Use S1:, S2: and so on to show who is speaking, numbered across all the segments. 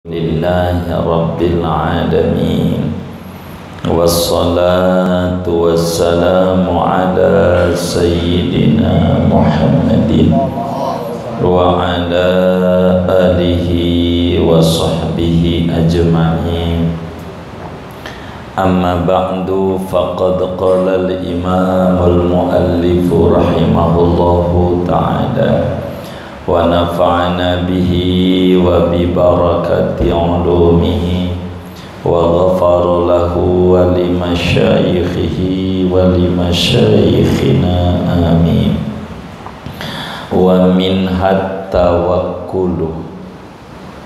S1: Lillahi Rabbil Alamin, wassalatu wassalamu ala Sayyidina Muhammadin wa ala alihi wa sahbihi ajma'in. Amma ba'du, faqad qala al-imam al-muallif rahimahullahu ta'ala wa nafa'ana bihi wa bi barakati ulumihi wa ghafara lahu wa li masyaikhihi wa li masyaikhina amin. Wa min hatta wakkulu,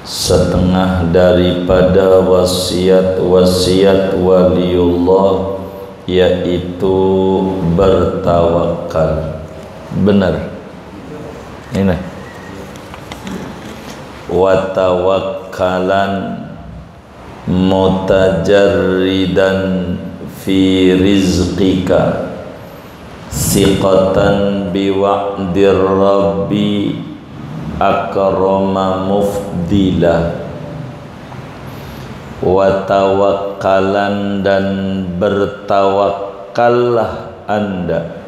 S1: setengah daripada wasiat-wasiat waliullah yaitu bertawakal. Benar ini. Wa tawakkalan mutajarridan fi rizqika siqatan biwa'dir rabbi akrama mufdila. Wa tawakkalan, dan bertawakkallah anda,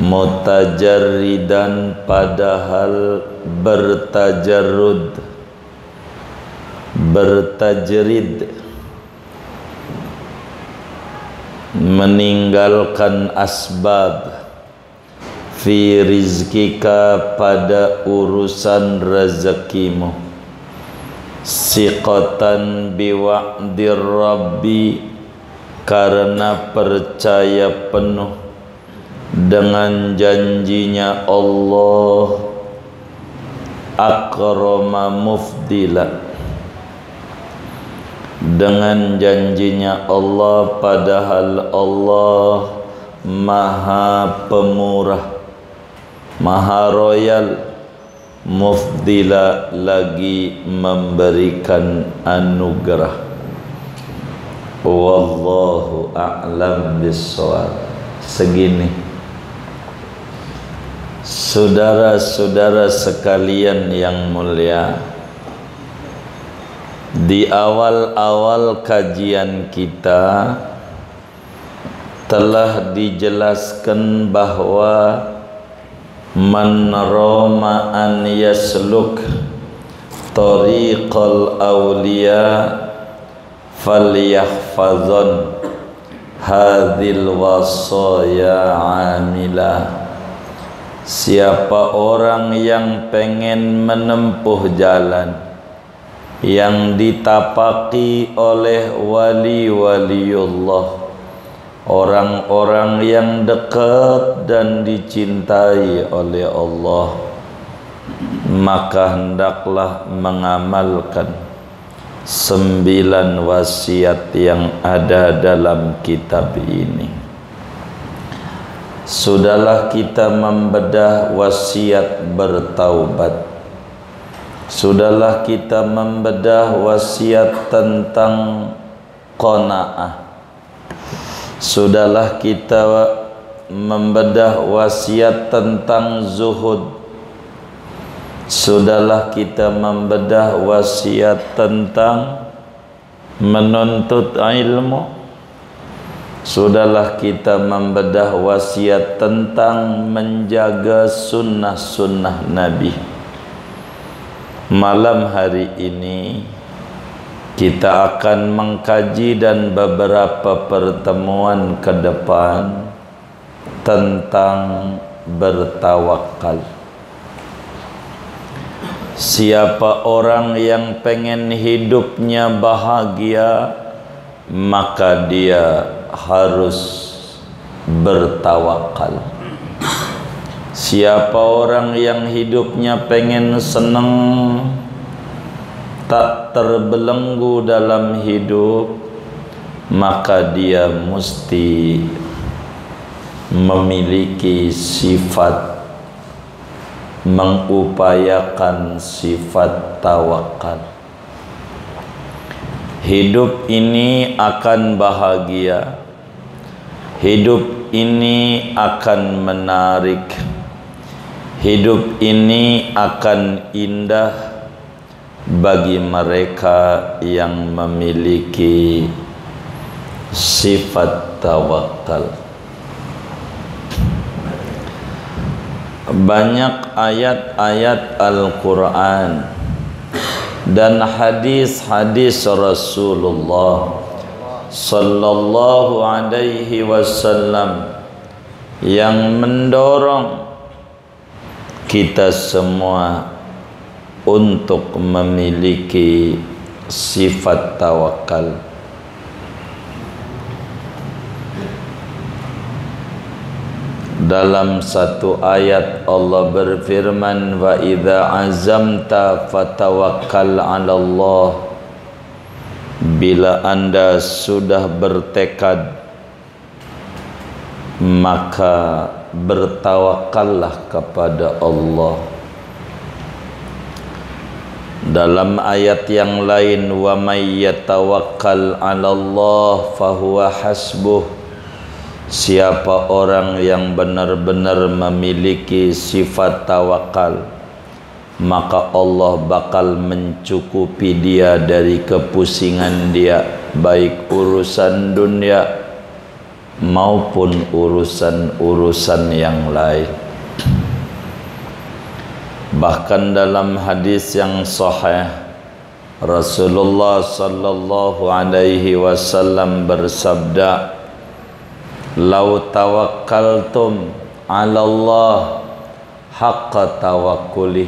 S1: mutajarridan padahal bertajarrud, bertajrid, meninggalkan asbab, fi rizkika pada urusan rezekimu, siqatan biwa'dir rabbi karena percaya penuh dengan janjinya Allah, akrama mufdila, dengan janjinya Allah padahal Allah maha pemurah, maha royal, mufdila lagi memberikan anugerah. Wallahu a'lam bissawab. Segini saudara-saudara sekalian yang mulia, di awal-awal kajian kita telah dijelaskan bahwa man rama an yasluk tariqal awliya falyahfazan hadhil wasaya amilah. Siapa orang yang pengen menempuh jalan yang ditapaki oleh wali-waliullah, orang-orang yang dekat dan dicintai oleh Allah, maka hendaklah mengamalkan 9 wasiat yang ada dalam kitab ini. Sudahlah kita membedah wasiat bertaubat, sudahlah kita membedah wasiat tentang qanaah, sudahlah kita membedah wasiat tentang zuhud, sudahlah kita membedah wasiat tentang menuntut ilmu, sudahlah kita membedah wasiat tentang menjaga sunnah-sunnah Nabi. Malam hari ini kita akan mengkaji dan beberapa pertemuan ke depan tentang bertawakal. Siapa orang yang pengen hidupnya bahagia, maka dia harus bertawakal. Siapa orang yang hidupnya pengen senang, tak terbelenggu dalam hidup, maka dia mesti memiliki sifat, mengupayakan sifat tawakal. Hidup ini akan bahagia, hidup ini akan menarik, hidup ini akan indah bagi mereka yang memiliki sifat tawakal. Banyak ayat-ayat Al-Quran dan hadis-hadis Rasulullah sallallahu alaihi wasallam yang mendorong kita semua untuk memiliki sifat tawakal. Dalam satu ayat Allah berfirman, wa idza azamta fatawakkal 'ala Allah. Bila Anda sudah bertekad, maka bertawakallah kepada Allah. Dalam ayat yang lain, wa may yatawakkal 'ala Allah fahuwa hasbuh. Siapa orang yang benar-benar memiliki sifat tawakal, maka Allah bakal mencukupi dia dari kepusingan dia, baik urusan dunia maupun urusan-urusan yang lain. Bahkan dalam hadis yang sahih, Rasulullah sallallahu alaihi wasallam bersabda, "Lau tawakkaltum 'ala Allah haqqa tawakkulih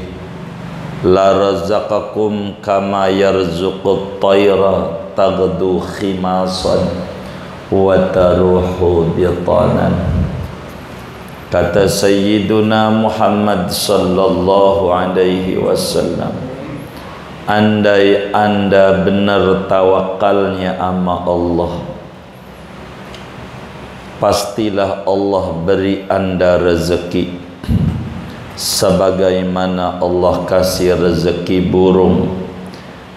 S1: la razaqakum kama yarzuqut tayra taghdu khimasan wa taruhu bitanan." Kata Sayyiduna Muhammad sallallahu alaihi wasallam, andai Anda benar tawakalnya sama Allah, pastilah Allah beri Anda rezeki sebagaimana Allah kasih rezeki burung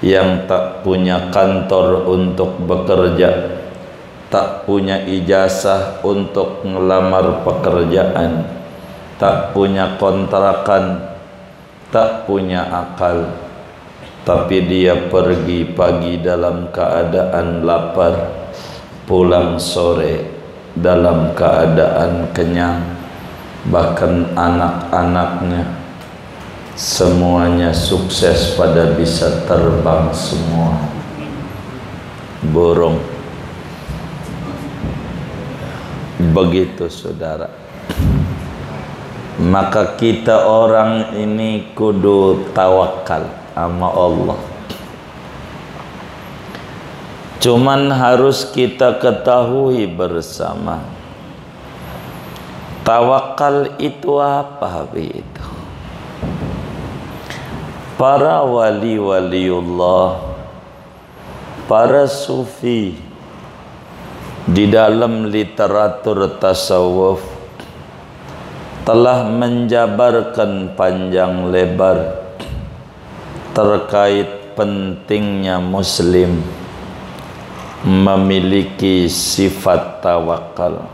S1: yang tak punya kantor untuk bekerja, tak punya ijazah untuk ngelamar pekerjaan, tak punya kontrakan, tak punya akal, tapi dia pergi pagi dalam keadaan lapar, pulang sore dalam keadaan kenyang. Bahkan anak-anaknya semuanya sukses pada bisa terbang semua. Burung. Begitu saudara. Maka kita orang ini kudu tawakal sama Allah. Cuman harus kita ketahui bersama, tawakal itu apa itu? Para wali-waliullah, para sufi di dalam literatur tasawuf telah menjabarkan panjang lebar terkait pentingnya muslim memiliki sifat tawakal,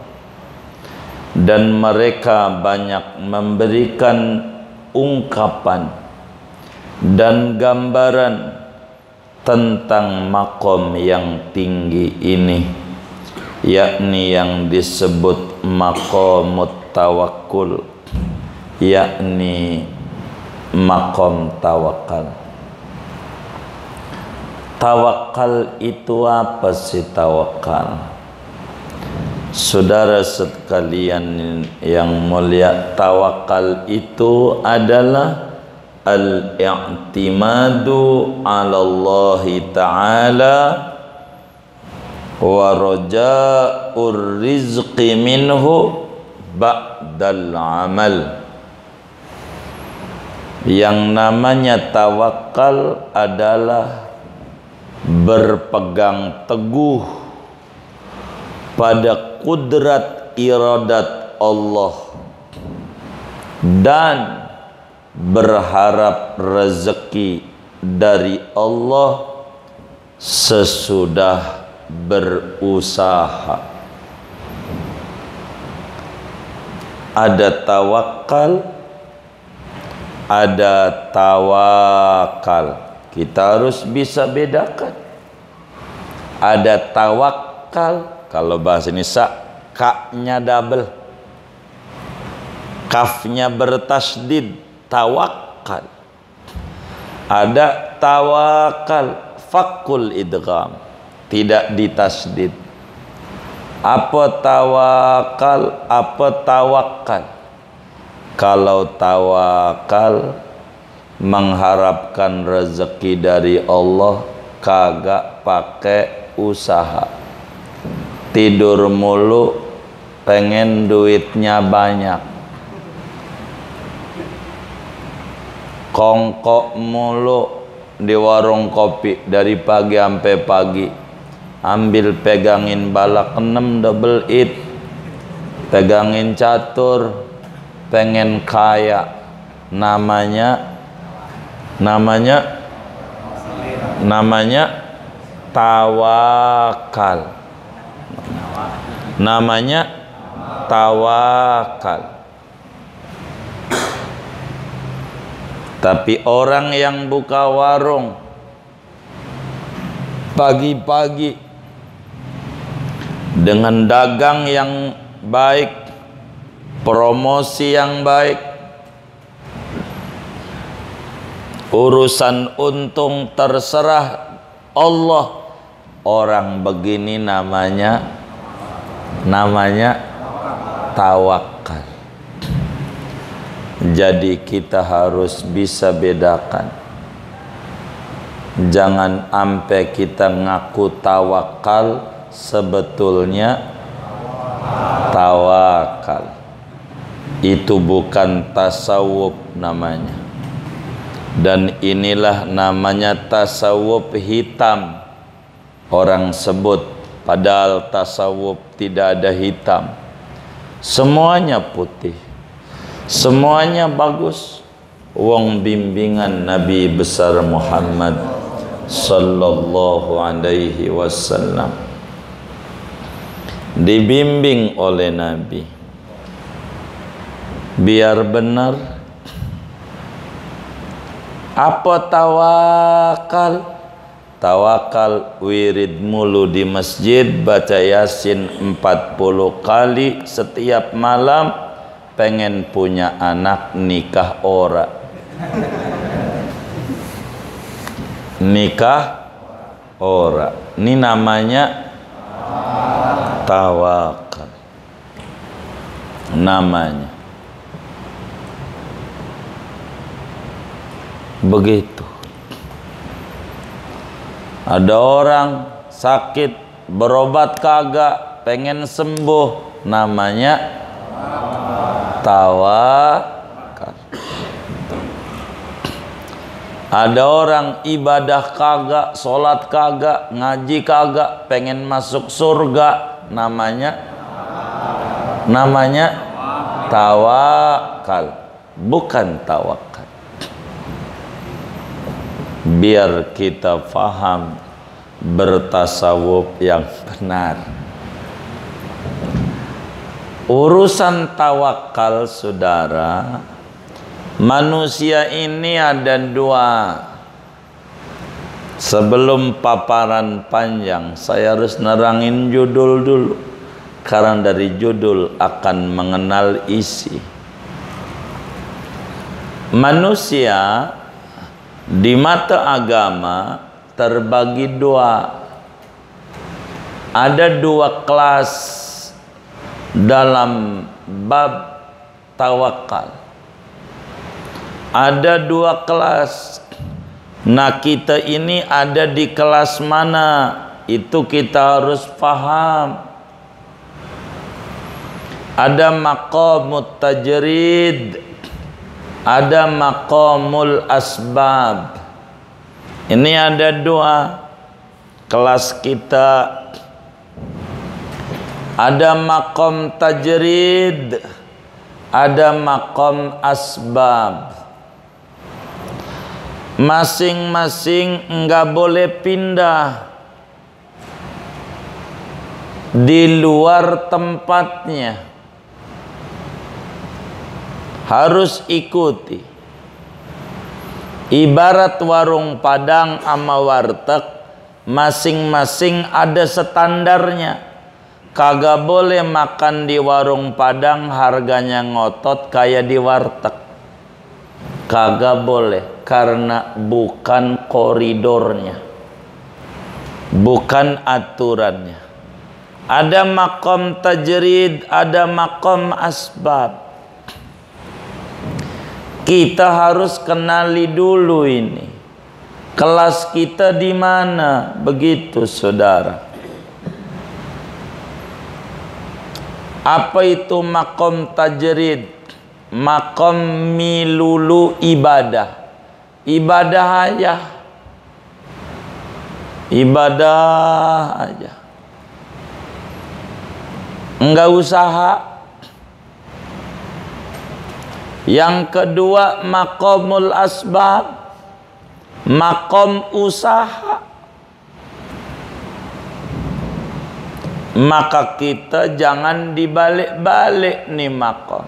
S1: dan mereka banyak memberikan ungkapan dan gambaran tentang makom yang tinggi ini, yakni yang disebut maqamut tawakkul, yakni makom tawakal. Tawakal itu apa sih tawakal? Saudara sekalian yang mulia, tawakal itu adalah al-i'timadu 'ala Allah Ta'ala wa raja'ur rizqi minhu ba'dal amal. Yang namanya tawakal adalah berpegang teguh pada kudrat iradat Allah dan berharap rezeki dari Allah sesudah berusaha. Ada tawakal, ada tawakal. kita harus bisa bedakan. Ada tawakal, kalau bahasa Indonesia ka-nya double, kafnya bertasdid, tawakal. Ada tawakal fakul idgham, tidak ditasdid. Apa tawakal, apa tawakal? Kalau tawakal mengharapkan rezeki dari Allah, kagak pakai usaha, tidur mulu pengen duitnya banyak, kongkok mulu di warung kopi dari pagi sampai pagi, ambil pegangin balak 6 double it, pegangin catur, pengen kaya. Namanya tawakal. Namanya tawakal. Tapi orang yang buka warung pagi-pagi dengan dagang yang baik, promosi yang baik, urusan untung terserah Allah, orang begini namanya tawakal. Jadi kita harus bisa bedakan. Jangan sampai kita ngaku tawakal, sebetulnya tawakal. Itu bukan tasawuf namanya. Dan inilah namanya tasawuf hitam. Orang sebut, padahal tasawuf tidak ada hitam. Semuanya putih, semuanya bagus. Wong bimbingan Nabi besar Muhammad sallallahu alaihi wasallam, dibimbing oleh Nabi biar benar. Apa tawakal? Tawakal wirid mulu di masjid, baca Yasin 40 kali setiap malam, pengen punya anak, nikah ora. Nikah ora. Ini namanya tawakal. Namanya begitu. Ada orang sakit, berobat kagak, pengen sembuh, namanya tawakal. Ada orang ibadah kagak, sholat kagak, ngaji kagak, pengen masuk surga, namanya tawakal, bukan tawakal. Biar kita faham bertasawuf yang benar. Urusan tawakal, saudara, manusia ini ada dua. Sebelum paparan panjang, saya harus nerangin judul dulu, karena dari judul akan mengenal isi. Manusia di mata agama terbagi dua. Ada dua kelas dalam bab tawakal. Ada dua kelas. Nah, kita ini ada di kelas mana? Itu kita harus paham. Ada maqamut tajrid, ada maqamul asbab. Ini ada dua kelas kita. Ada maqam tajrid, ada maqam asbab. Masing-masing enggak boleh pindah di luar tempatnya, harus ikuti. Ibarat warung Padang ama warteg, masing-masing ada standarnya. Kagak boleh makan di warung Padang harganya ngotot kayak di warteg. Kagak boleh, karena bukan koridornya, bukan aturannya. Ada maqam tajrid, ada maqam asbab. Kita harus kenali dulu ini. Kelas kita di mana? Begitu, saudara. Apa itu maqam tajrid? Maqam milulu ibadah. Ibadah aja. Ibadah aja. Enggak usaha. Yang kedua maqamul asbab, maqam usaha. Maka kita jangan dibalik-balik nih maqam.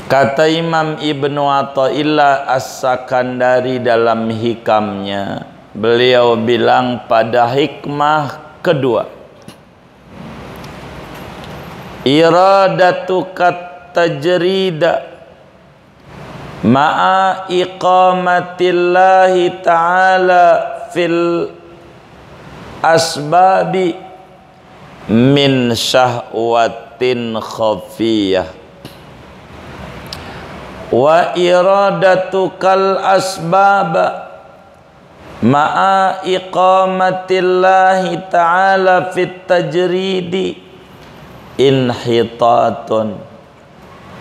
S1: Kata Imam Ibnu Athaillah As-Sakandari dalam hikamnya, beliau bilang pada hikmah kedua, iradatukat tajrida ma'a iqamatillahi ta'ala fil asbabi min syahwatin khafiyah wa iradatukal asbaba ma'a iqamatillahi ta'ala fit tajridi inhitatun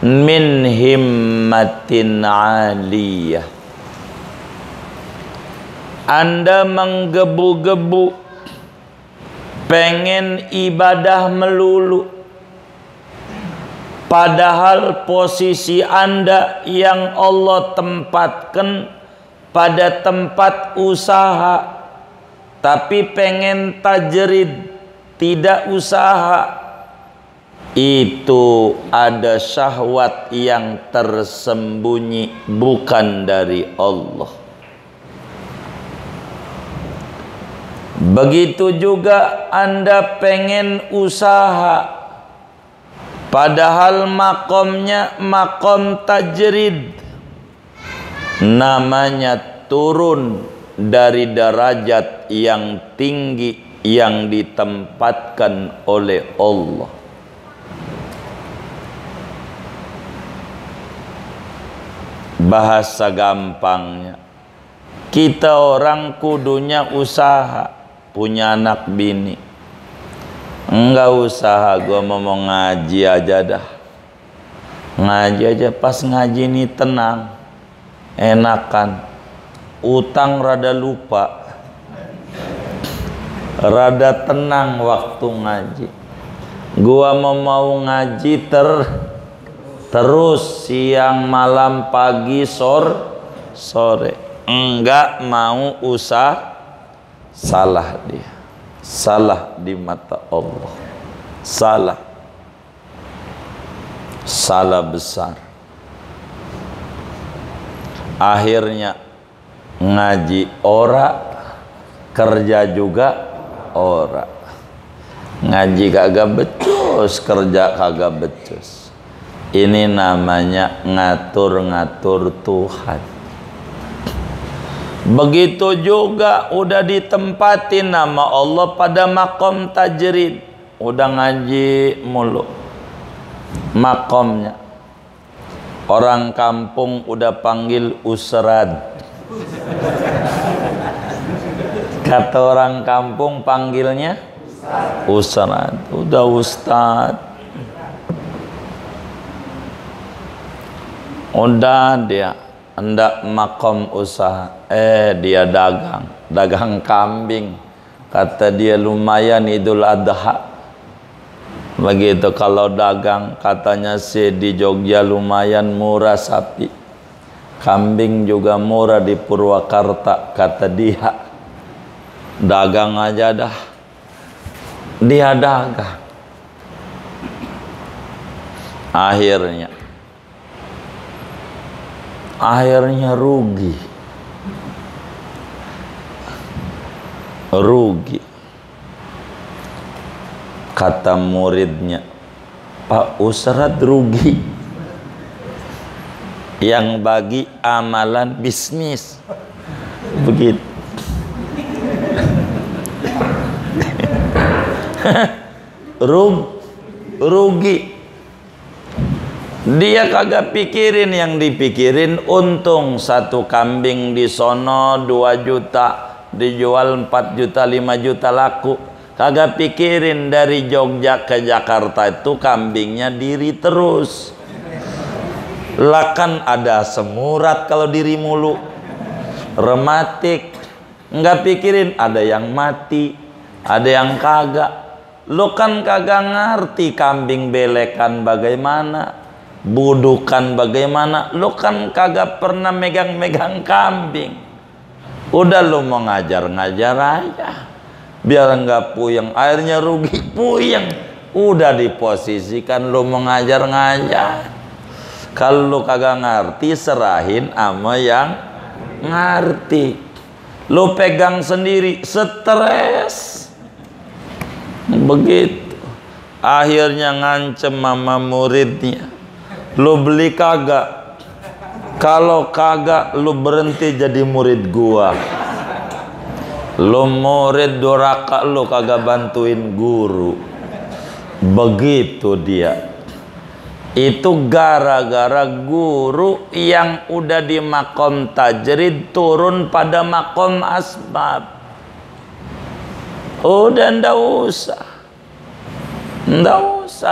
S1: min himmatin aliyah. Anda menggebu-gebu pengen ibadah melulu, padahal posisi Anda yang Allah tempatkan pada tempat usaha, tapi pengen tajrid, tidak usaha. Itu ada syahwat yang tersembunyi, bukan dari Allah. Begitu juga Anda pengen usaha, padahal makomnya makom tajrid, namanya turun dari derajat yang tinggi yang ditempatkan oleh Allah. Bahasa gampangnya, kita orang kudunya usaha, punya anak bini. Enggak usaha, gua mau ngaji aja dah. Ngaji aja, pas ngaji ini tenang, enakan. Utang rada lupa, rada tenang waktu ngaji. Gua mau ngaji terus siang, malam, pagi, sore. Enggak mau usah, salah dia. Salah di mata Allah. Salah. Salah besar. Akhirnya ngaji ora, kerja juga ora. Ngaji kagak becus, kerja kagak becus. Ini namanya ngatur-ngatur Tuhan. Begitu juga udah ditempatin nama Allah pada makom tajrid, udah ngaji mulu makomnya. Orang kampung udah panggil usrad. Kata orang kampung panggilnya usrad. Udah ustad. Udah dia hendak makom usaha, dia dagang kambing. Kata dia lumayan Idul Adha. Begitu kalau dagang, katanya sih di Jogja lumayan murah sapi, kambing juga murah di Purwakarta. Kata dia, dagang aja dah. Dia dagang. Akhirnya akhirnya rugi. Kata muridnya, Pak Ustadz rugi, yang bagi amalan bisnis. Begitu. Rugi. Dia kagak pikirin, yang dipikirin untung. Satu kambing di sono 2 juta, dijual 4 juta, 5 juta laku. Kagak pikirin dari Jogja ke Jakarta itu kambingnya diri terus. Lah kan ada semurat kalau diri mulu, rematik. Nggak pikirin ada yang mati, ada yang kagak. Lo kan kagak ngerti kambing belekan bagaimana, budukan bagaimana. Lo kan kagak pernah megang-megang kambing. Udah lo mau ngajar-ngajar aja, biar nggak puyeng. Akhirnya rugi, puyeng. Udah diposisikan lo mau ngajar-ngajar. Kalau lo kagak ngerti, serahin ama yang ngerti. Lo pegang sendiri, stres. Begitu. Akhirnya ngancem sama muridnya, lo beli kagak? Kalau kagak, lo berhenti jadi murid gua. Lo murid doraka, lo kagak bantuin guru. Begitu dia. Itu gara-gara guru yang udah di makom tajrid turun pada makom asbab. Udah ndak usah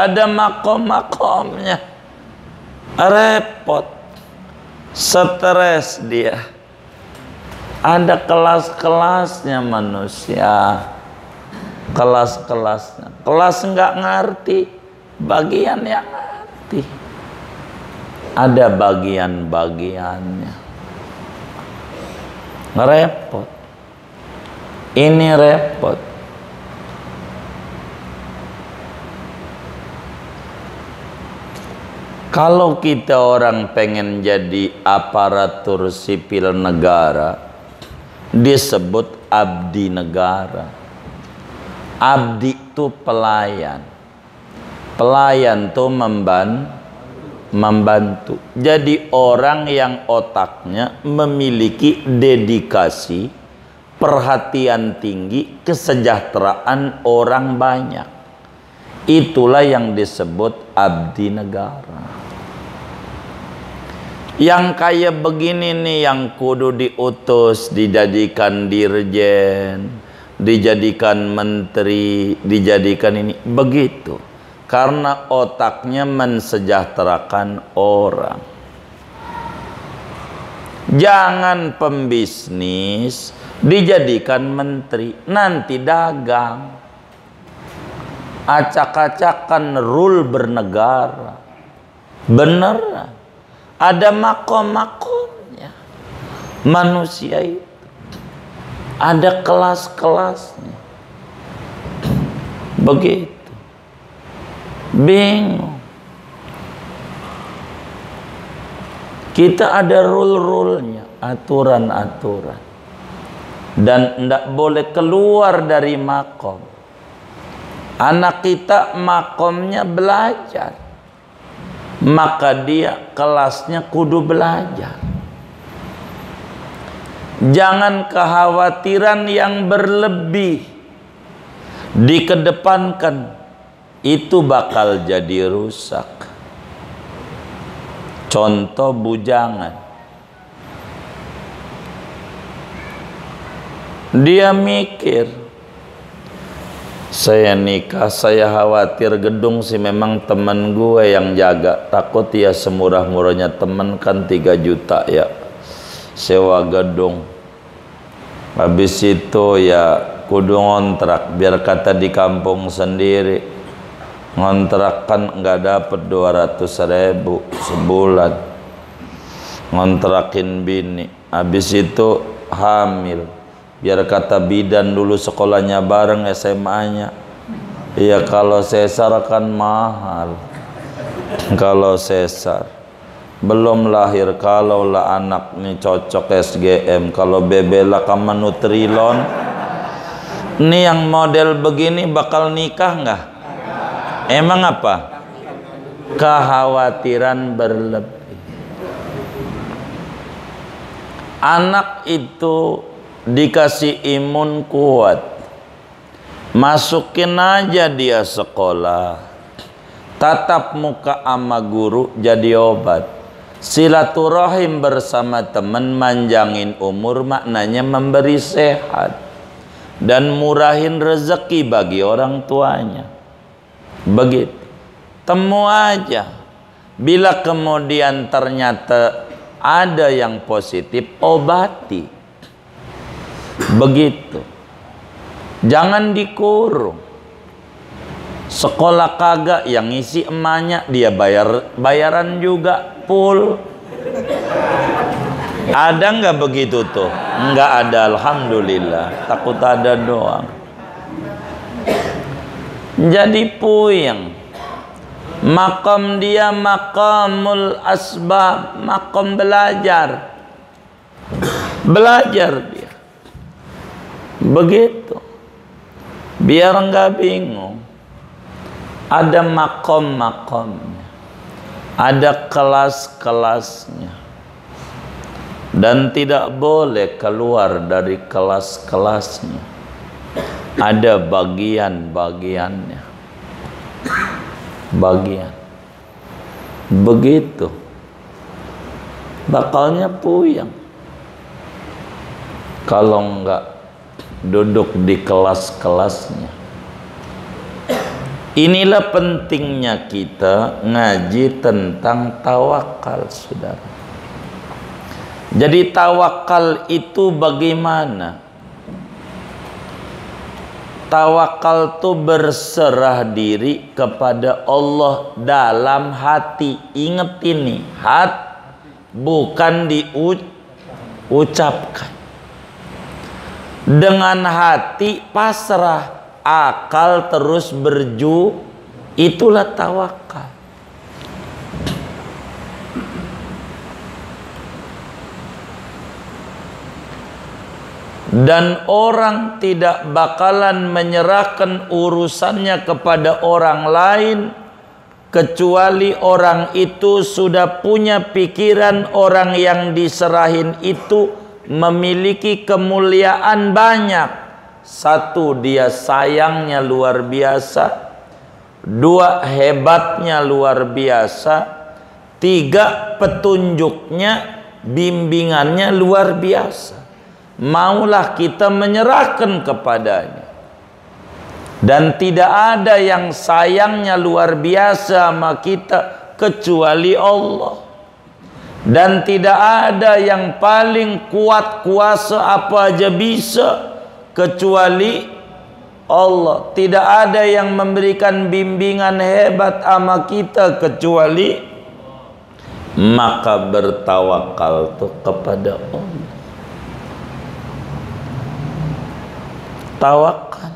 S1: ada makom-makomnya, repot, stres dia. Ada kelas-kelasnya manusia, kelas-kelasnya. Kelas nggak ngerti, bagian yang ngerti, ada bagian-bagiannya. Repot, ini repot. Kalau kita orang pengen jadi aparatur sipil negara, disebut abdi negara. Abdi itu pelayan. Pelayan itu membantu. Jadi orang yang otaknya memiliki dedikasi, perhatian tinggi, kesejahteraan orang banyak. Itulah yang disebut abdi negara. Yang kayak begini nih yang kudu diutus, dijadikan dirjen, dijadikan menteri, dijadikan ini. Begitu. Karena otaknya mensejahterakan orang. Jangan pembisnis dijadikan menteri, nanti dagang. Acak-acakan rule bernegara. Beneran. Ada makom-makomnya. Manusia itu ada kelas-kelasnya. Begitu. Bingung. Kita ada rule-rulenya, aturan-aturan. Dan tidak boleh keluar dari makom. Anak kita makomnya belajar, maka dia kelasnya kudu belajar. Jangan kekhawatiran yang berlebih dikedepankan, itu bakal jadi rusak. Contoh bujangan, dia mikir, saya nikah, saya khawatir gedung sih memang temen gue yang jaga. Takut ya semurah-murahnya temen kan 3 juta ya sewa gedung. Habis itu ya kudu ngontrak, biar kata di kampung sendiri. Ngontrak kan nggak dapet 200.000 sebulan. Ngontrakin bini. Habis itu hamil. Biar kata bidan dulu sekolahnya bareng SMA-nya. Iya kalau sesar kan mahal. Kalau sesar. belum lahir, kalau lah anak nih cocok SGM, kalau bebela kamu Nutrilon, ini yang model begini bakal nikah nggak? Emang apa? Kekhawatiran berlebih. Anak itu dikasih imun kuat, masukin aja dia sekolah, tatap muka ama guru jadi obat. Silaturahim bersama teman manjangin umur, maknanya memberi sehat dan murahin rezeki bagi orang tuanya. Begitu. Temu aja. Bila kemudian ternyata ada yang positif, obati. Begitu. Jangan dikurung. Sekolah kagak, yang ngisi emaknya, dia bayaran juga full. Ada nggak begitu tuh? Nggak ada, alhamdulillah. Takut ada doang. Jadi puyeng. Makom dia makamul asbab, makom belajar. Belajar dia. Begitu. Biar nggak bingung. Ada makom-makomnya, ada kelas-kelasnya, dan tidak boleh keluar dari kelas-kelasnya. Ada bagian-bagiannya, bagian. Begitu. Bakalnya puyeng kalau enggak duduk di kelas-kelasnya. Inilah pentingnya kita ngaji tentang tawakal, saudara. Jadi tawakal itu bagaimana? Tawakal itu berserah diri kepada Allah dalam hati. Ingat ini, bukan diucapkan. Dengan hati pasrah, akal terus itulah tawakal. Dan orang tidak bakalan menyerahkan urusannya kepada orang lain kecuali orang itu sudah punya pikiran orang yang diserahin itu memiliki kemuliaan banyak. Satu, dia sayangnya luar biasa. Dua, hebatnya luar biasa. Tiga, petunjuknya, bimbingannya luar biasa. Maulah kita menyerahkan kepadanya. Dan tidak ada yang sayangnya luar biasa sama kita kecuali Allah. Dan tidak ada yang paling kuat kuasa apa aja bisa kecuali Allah. Tidak ada yang memberikan bimbingan hebat sama kita kecuali, maka bertawakal tuh kepada Allah. Tawakal.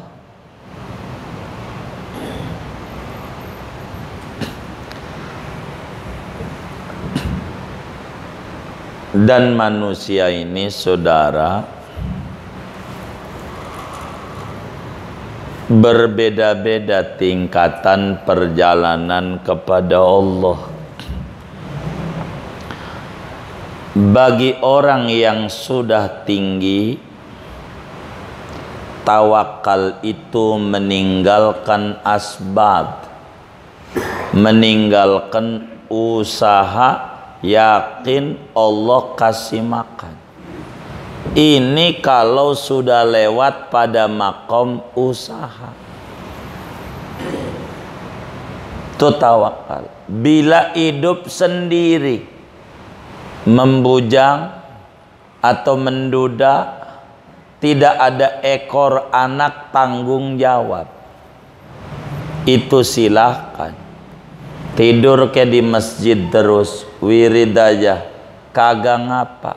S1: Dan manusia ini, saudara, berbeda-beda tingkatan perjalanan kepada Allah. Bagi orang yang sudah tinggi, tawakal itu meninggalkan asbab, meninggalkan usaha, yakin Allah kasih makan. Ini kalau sudah lewat pada makom usaha, itu tawakal. Bila hidup sendiri, membujang atau menduda, tidak ada ekor anak tanggung jawab, itu silahkan. Tidur ke di masjid terus, wirid aja, kagak ngapa,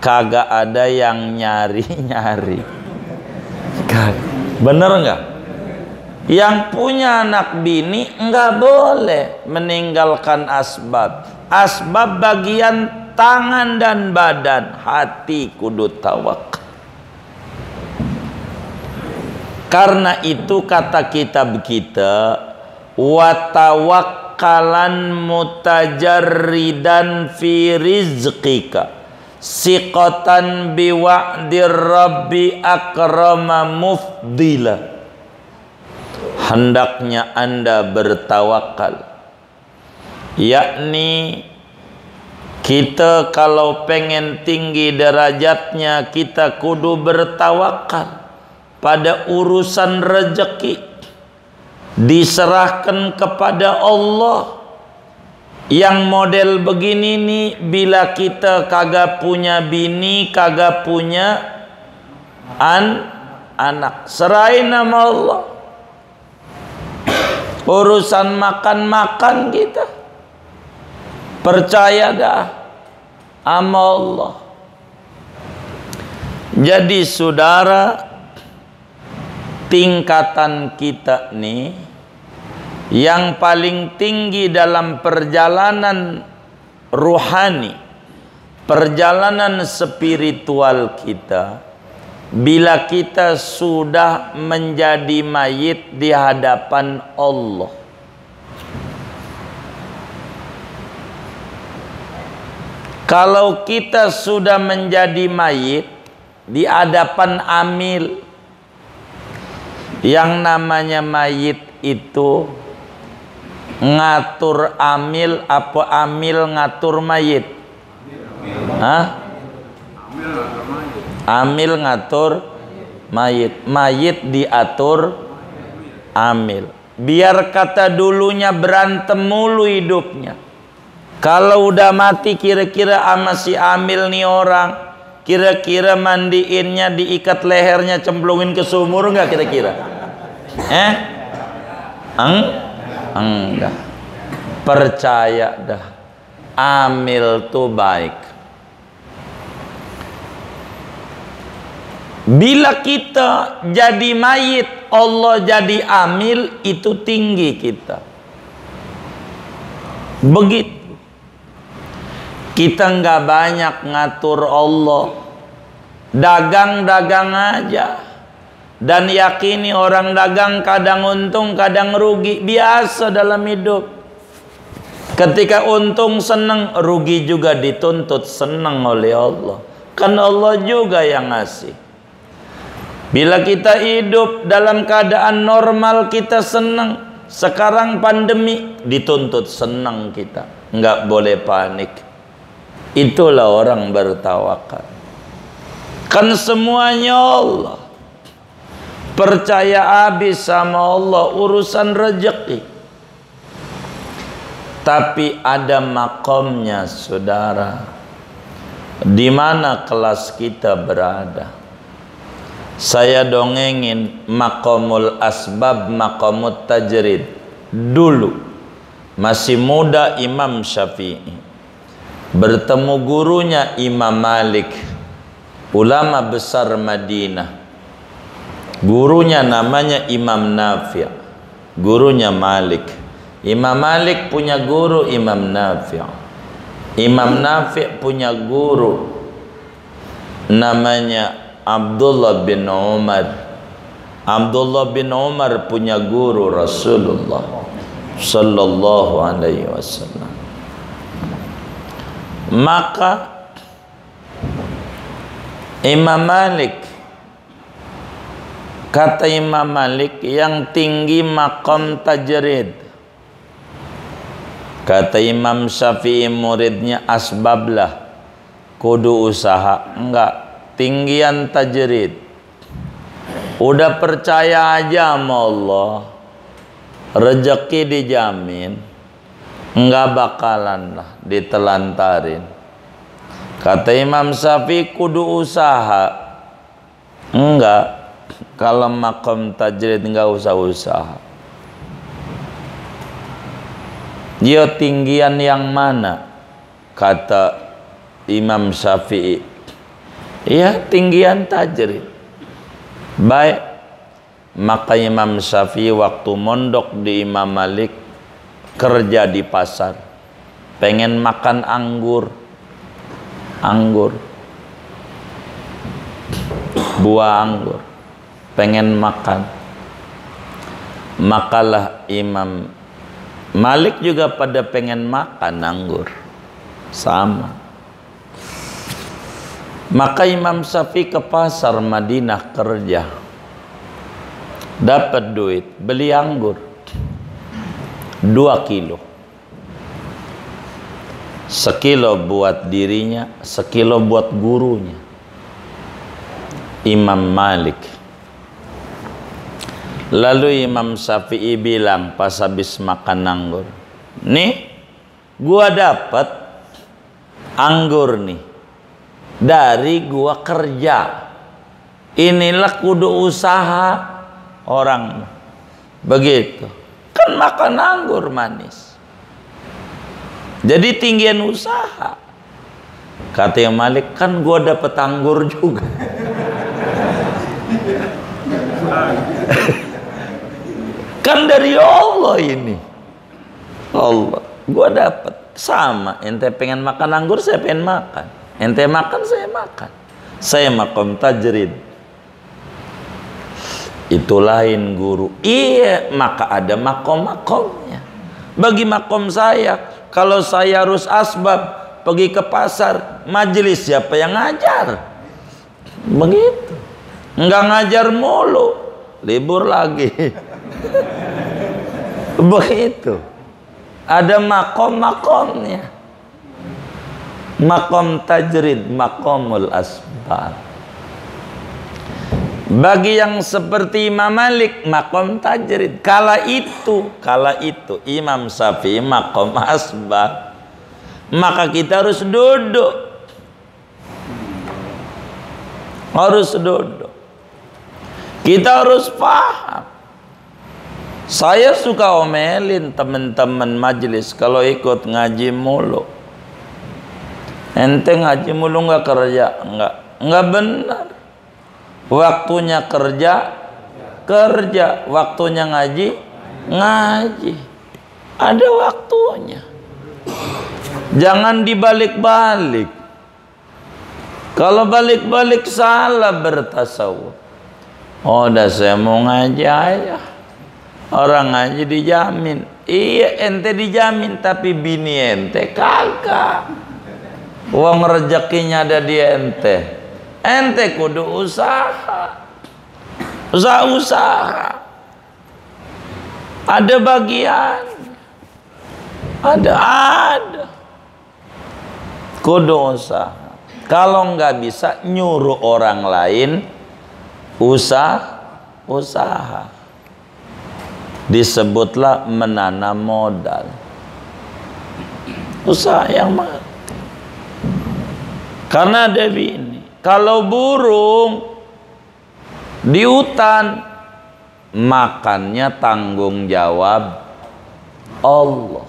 S1: kagak ada yang nyari-nyari. Bener nggak? Yang punya anak bini nggak boleh meninggalkan asbab. asbab bagian tangan dan badan, hati kudu tawakal. Karena itu kata kitab kita, wa tawakkalan mutajarridan fi rizqika siqatan biwa'dir rabbi akrama mufdila. Hendaknya Anda bertawakal, yakni kita kalau pengen tinggi derajatnya, kita kudu bertawakal pada urusan rezeki, diserahkan kepada Allah. Yang model begini nih, bila kita kagak punya bini, kagak punya anak, serahin nama Allah. Urusan makan-makan kita percaya dah sama Allah. Jadi saudara, tingkatan kita nih yang paling tinggi dalam perjalanan ruhani, perjalanan spiritual kita, bila kita sudah menjadi mayit di hadapan Allah. Kalau kita sudah menjadi mayit di hadapan amil, yang namanya mayit itu ngatur amil apa amil ngatur mayit? Hah? Amil ngatur mayit, mayit diatur amil. Biar kata dulunya berantem mulu hidupnya, kalau udah mati kira-kira sama si amil nih orang, kira-kira mandiinnya diikat lehernya cemplungin ke sumur nggak kira-kira? Enggak. Percaya dah, amil tuh baik. Bila kita jadi mayit, Allah jadi amil, itu tinggi kita. Begitu. Kita nggak banyak ngatur Allah, dagang-dagang aja. Dan yakini orang dagang kadang untung, kadang rugi, biasa dalam hidup. Ketika untung senang, rugi juga dituntut senang oleh Allah. Kan Allah juga yang ngasih. Bila kita hidup dalam keadaan normal, kita senang. Sekarang pandemi, dituntut senang kita. Nggak boleh panik. Itulah orang bertawakal. Kan semuanya Allah. Percaya habis sama Allah urusan rezeki. Tapi ada makomnya saudara. Di mana kelas kita berada? Saya dongengin makomul asbab, makomut tajrid. Dulu masih muda Imam Syafi'i bertemu gurunya Imam Malik, ulama besar Madinah. Gurunya namanya Imam Nafi', gurunya Malik. Imam Malik punya guru Imam Nafi'. Imam Nafi' punya guru namanya Abdullah bin Umar. Abdullah bin Umar punya guru Rasulullah sallallahu alaihi wasallam. Maka Imam Malik, kata Imam Malik, yang tinggi makom tajrid. Kata Imam Syafi'i muridnya, asbablah, kudu usaha. Enggak, tinggian tajrid. Udah percaya aja sama Allah, rezeki dijamin, enggak bakalan lah ditelantarin. Kata Imam Syafi'i kudu usaha. Enggak, kalau makom tajrid enggak usah usaha. Dia tinggian yang mana? Kata Imam Syafi'i, ya tinggian tajrid. Baik. Maka Imam Syafi'i waktu mondok di Imam Malik kerja di pasar. pengen makan anggur, buah anggur, pengen makan. Makalah Imam Malik juga pada pengen makan anggur, sama. Maka Imam Syafi'i ke pasar Madinah kerja, dapat duit, beli anggur 2 kilo. Sekilo buat dirinya, sekilo buat gurunya, Imam Malik. Lalu Imam Syafi'i bilang pas habis makan anggur, nih gua dapat anggur nih dari gua kerja, inilah kudu usaha orang. Begitu kan, makan anggur manis, jadi tinggian usaha. Kata Imam Malik, kan gua dapat anggur juga. Kan dari Allah ini. Allah, gua dapat. Sama, ente pengen makan anggur, saya pengen makan. Ente makan, saya makan. Saya makom tajrid. Itu lain guru. Iya, maka ada makom-makomnya. Bagi makom saya, kalau saya harus asbab, pergi ke pasar, majelis siapa yang ngajar? Begitu. Enggak ngajar mulu, libur lagi. Begitu. Ada makom-makomnya. Makom tajrid, makomul asbab. Bagi yang seperti Imam Malik, makom tajrid. Kala itu Imam Syafi'i makom asbab. Maka kita harus duduk. Harus duduk. Kita harus paham. Saya suka omelin teman-teman majelis kalau ikut ngaji mulu. Ente ngaji mulu nggak kerja? Nggak benar. Waktunya kerja, waktunya ngaji. Ada waktunya. Jangan dibalik-balik. Kalau balik-balik salah bertasawuf. Oh, dah saya mau ngaji aja. Orang ngaji dijamin. Iya, ente dijamin, tapi bini ente kagak. Uang rezekinya ada di ente. Ente kudu usaha. Usaha. Ada bagian. Ada. Kudu usaha. Kalau nggak bisa nyuruh orang lain usaha. Disebutlah menanam modal. Usaha yang mati. Karena ada ini. Kalau burung di hutan, makannya tanggung jawab Allah.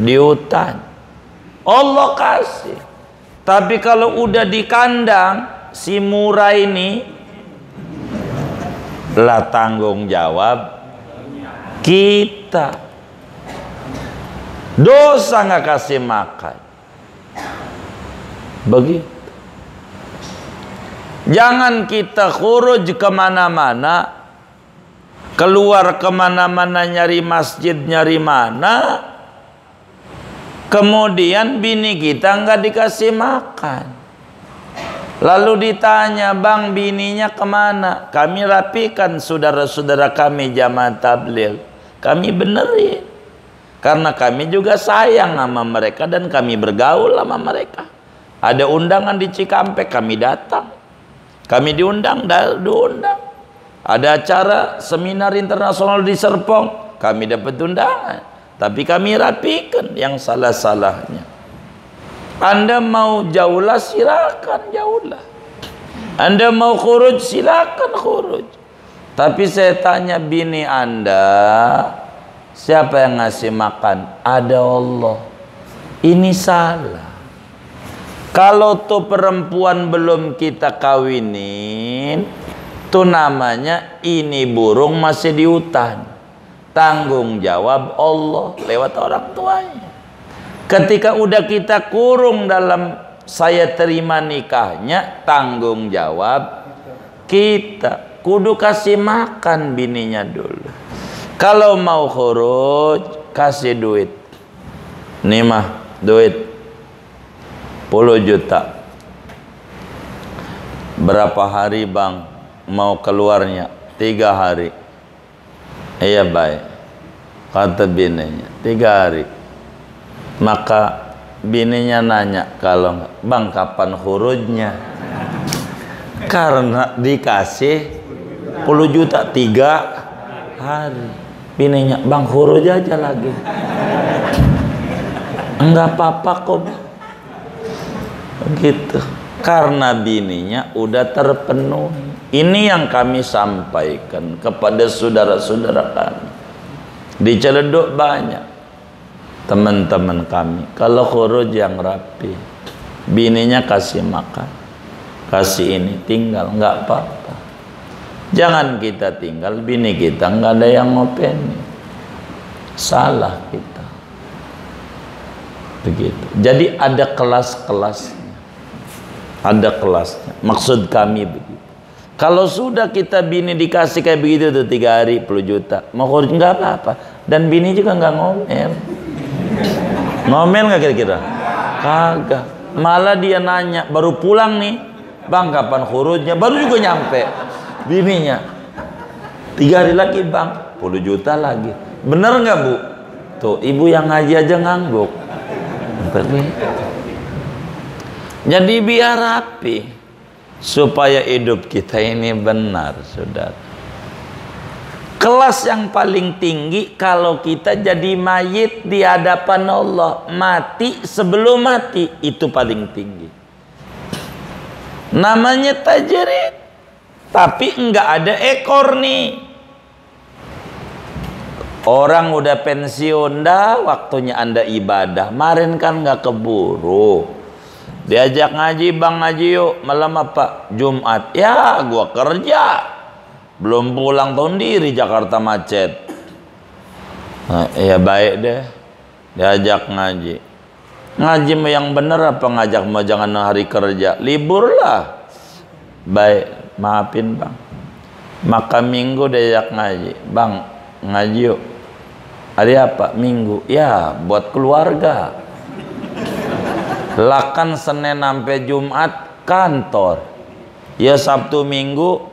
S1: Di hutan Allah kasih. Tapi kalau udah di kandang, si murah ini lah tanggung jawab kita. Dosa nggak kasih makan. Begitu. Jangan kita khuruj kemana-mana, keluar kemana-mana nyari masjid, nyari mana, kemudian bini kita nggak dikasih makan. Lalu ditanya, bang bininya kemana? Kami rapikan saudara-saudara kami jamaah tabligh. Kami benerin. Karena kami juga sayang sama mereka dan kami bergaul sama mereka. Ada undangan di Cikampek, kami datang. Kami diundang. Ada acara seminar internasional di Serpong, kami dapat undangan. Tapi kami rapikan yang salah-salahnya. Anda mau jauhlah, silakan jauhlah. Anda mau khuruj, silakan khuruj. Tapi saya tanya bini Anda, siapa yang ngasih makan? Ada Allah. Ini salah. Kalau tuh perempuan belum kita kawinin, tuh namanya ini burung masih di hutan. Tanggung jawab Allah lewat orang tuanya. Ketika udah kita kurung dalam saya terima nikahnya, tanggung jawab kita. Kudu kasih makan bininya dulu. Kalau mau khuruj, kasih duit. Nih mah duit 10 juta. Berapa hari bang mau keluarnya? 3 hari. Iya baik, kata bininya 3 hari. Maka bininya nanya, kalau bang kapan khurujnya? Karena dikasih 10 juta 3 hari. Bininya, bang khuruj aja lagi. Enggak apa-apa kok. Gitu. Karena bininya udah terpenuhi. Ini yang kami sampaikan kepada saudara-saudara kami. Di Ciledug banyak teman-teman kami. Kalau khuruj yang rapi, bininya kasih makan, kasih ini, tinggal, nggak apa-apa. Jangan kita tinggal, bini kita nggak ada yang ngopeni. Salah kita. Begitu. Jadi ada kelas-kelasnya. Ada kelasnya. Maksud kami begitu. Kalau sudah kita bini dikasih kayak begitu tuh 3 hari 10 juta, mau khuruj nggak apa-apa. Dan bini juga nggak ngomel. Ngomel nggak kira-kira? Kagak. Malah dia nanya, baru pulang nih, bang kapan khurujnya? Baru juga nyampe bininya. 3 hari lagi bang, 10 juta lagi. Bener nggak bu? Tuh ibu yang ngaji aja ngangguk. Jadi biar rapi, supaya hidup kita ini benar, saudara. Kelas yang paling tinggi kalau kita jadi mayit di hadapan Allah, mati sebelum mati, itu paling tinggi. Namanya tajrid, tapi enggak ada ekor nih. Orang udah pensiun dah, waktunya Anda ibadah. Kemarin kan nggak keburu. Diajak ngaji, bang ngaji yuk. Malam apa? Jumat. Ya, gua kerja. Belum pulang tahun diri, Jakarta macet. Nah, ya baik deh. Diajak ngaji. Ngaji yang bener apa ngajak mau jangan hari kerja? Libur lah. Baik, maafin bang. Maka minggu diajak ngaji. Bang, ngaji yuk. Hari apa? Minggu. Ya, buat keluarga. Lakan Senin sampai Jumat kantor. Ya Sabtu Minggu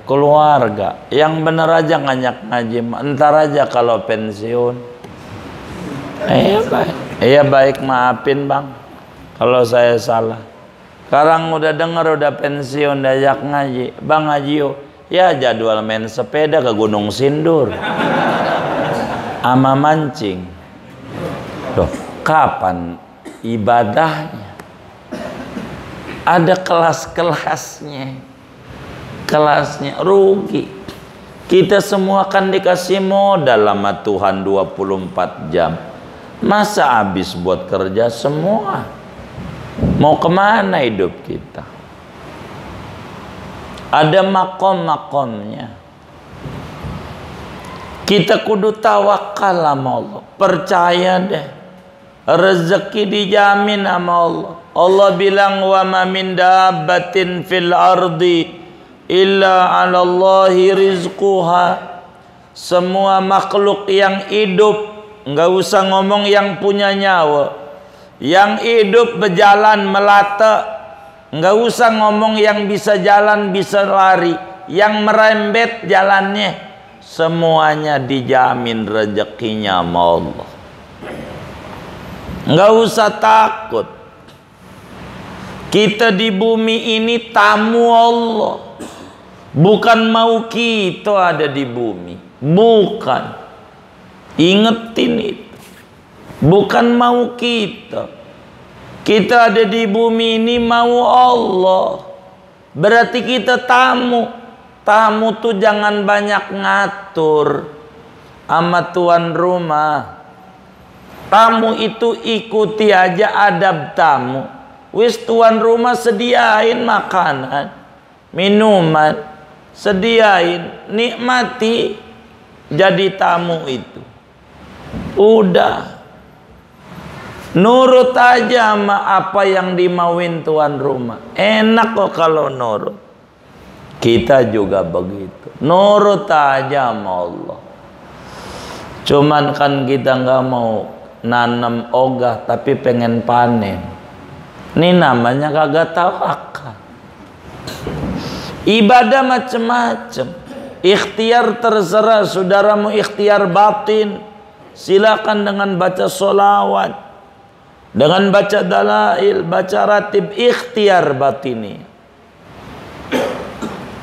S1: keluarga. Yang bener aja ngajak ngaji. Entar aja kalau pensiun. Iya baik, maafin bang kalau saya salah. Sekarang udah denger udah pensiun diajak ngaji. Bang ngaji yuk. Ya jadwal main sepeda ke Gunung Sindur. Ama mancing. Loh, kapan ibadahnya? Ada kelas-kelasnya. Kelasnya rugi. Kita semua kan dikasih modal sama Tuhan 24 jam. Masa habis buat kerja semua? Mau kemana hidup kita? Ada makom-makomnya. Kita kudu tawakal sama Allah. Percaya deh. Rezeki dijamin sama Allah. Allah bilang wa ma min dabbatin fil ardi illa 'ala Allahi rizquha. Semua makhluk yang hidup, enggak usah ngomong yang punya nyawa. Yang hidup berjalan melata, enggak usah ngomong yang bisa jalan bisa lari, yang merembet jalannya. Semuanya dijamin rezekinya sama Allah. Nggak usah takut. Kita di bumi ini tamu Allah. Bukan mau kita ada di bumi. Bukan. Ingetin itu. Bukan mau kita. Kita ada di bumi ini mau Allah. Berarti kita tamu. Tamu tuh jangan banyak ngatur sama tuan rumah. Tamu itu ikuti aja adab tamu. Wis tuan rumah sediain makanan, minuman, sediain, nikmati jadi tamu itu. Udah. Nurut aja sama apa yang dimauin tuan rumah. Enak kok kalau nurut. Kita juga begitu. Nurut aja sama Allah. Cuman kan kita nggak mau nanam ogah tapi pengen panen. Ini namanya kagak tawakal. Ibadah macam-macam. Ikhtiar terserah. Saudara mau ikhtiar batin, silakan dengan baca sholawat, dengan baca dalail, baca ratib, ikhtiar batini.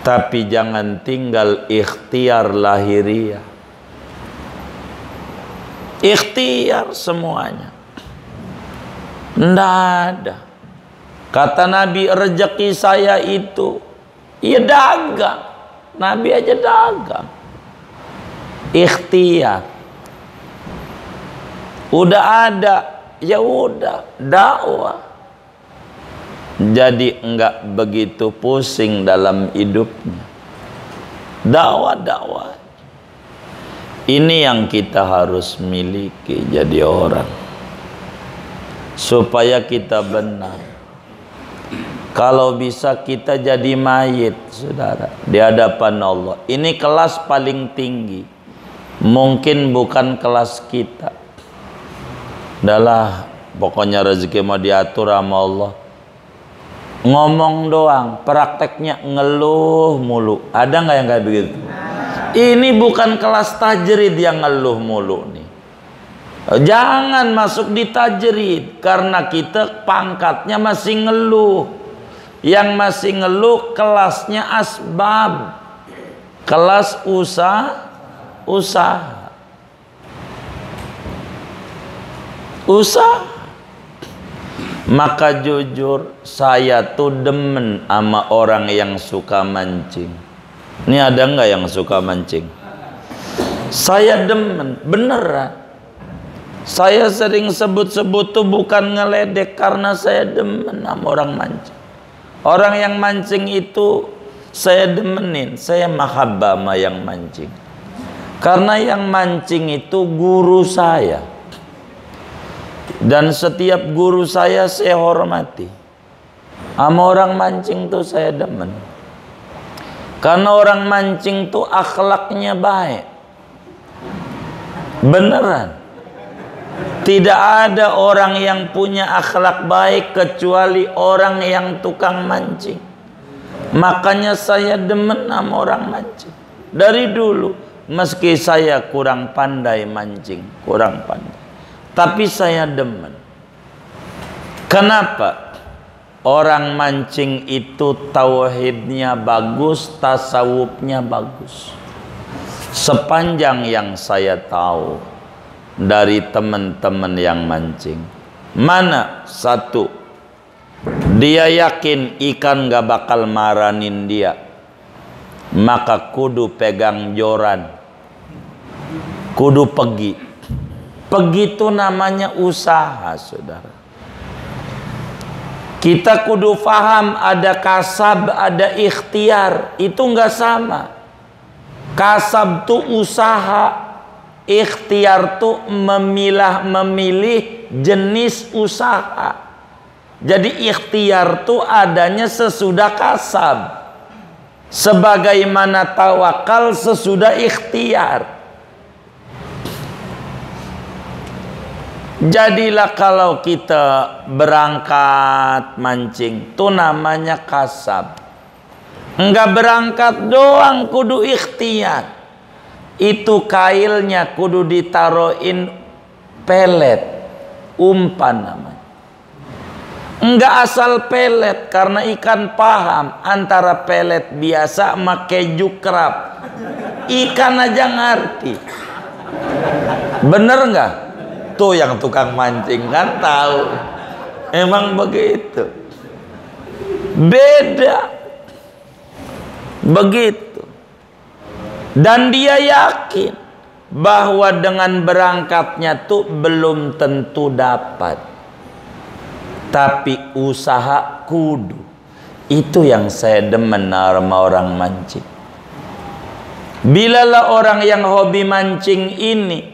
S1: Tapi jangan tinggal ikhtiar lahiriah. Ikhtiar semuanya. Nggak ada. Kata Nabi, rezeki saya itu ya dagang. Nabi aja dagang. Ikhtiar. Udah ada, ya udah, dakwah. Jadi enggak begitu pusing dalam hidupnya. Dakwah. Ini yang kita harus miliki jadi orang. Supaya kita benar. Kalau bisa kita jadi mayit, saudara, di hadapan Allah. Ini kelas paling tinggi. Mungkin bukan kelas kita. Adalah pokoknya rezeki mau diatur sama Allah. Ngomong doang, prakteknya ngeluh mulu. Ada nggak yang kayak begitu? Ini bukan kelas tajrid yang ngeluh mulu nih. Jangan masuk di tajrid karena kita pangkatnya masih ngeluh. Yang masih ngeluh kelasnya asbab, kelas usaha. Maka jujur saya tuh demen sama orang yang suka mancing. Ini ada nggak yang suka mancing? Saya demen, beneran. Saya sering sebut-sebut tuh bukan ngeledek, karena saya demen sama orang mancing. Orang yang mancing itu saya demenin, saya mahabbah sama yang mancing. Karena yang mancing itu guru saya. Dan setiap guru saya hormati. Sama orang mancing tuh saya demen. Karena orang mancing tuh akhlaknya baik. Beneran. Tidak ada orang yang punya akhlak baik kecuali orang yang tukang mancing. Makanya saya demen sama orang mancing. Dari dulu, meski saya kurang pandai mancing, kurang pandai, tapi saya demen. Kenapa? Orang mancing itu tauhidnya bagus, tasawufnya bagus. Sepanjang yang saya tahu dari teman-teman yang mancing, mana satu, dia yakin ikan gak bakal maranin dia, maka kudu pegang joran, kudu pergi. Itu namanya usaha, saudara. Kita kudu faham ada kasab, ada ikhtiar. Itu nggak sama. Kasab tuh usaha, ikhtiar tuh memilih jenis usaha. Jadi ikhtiar tuh adanya sesudah kasab, sebagaimana tawakal sesudah ikhtiar. Jadilah kalau kita berangkat mancing, itu namanya kasab. Enggak berangkat doang, kudu ikhtiar. Itu kailnya kudu ditaruhin pelet, umpan namanya. Enggak asal pelet, karena ikan paham antara pelet biasa sama keju kerap. Ikan aja ngerti. Bener nggak? Tuh yang tukang mancing kan tahu. Emang begitu. Beda. Begitu. Dan dia yakin bahwa dengan berangkatnya tuh belum tentu dapat. Tapi usaha kudu. Itu yang saya demen sama orang mancing. Bilalah orang yang hobi mancing ini,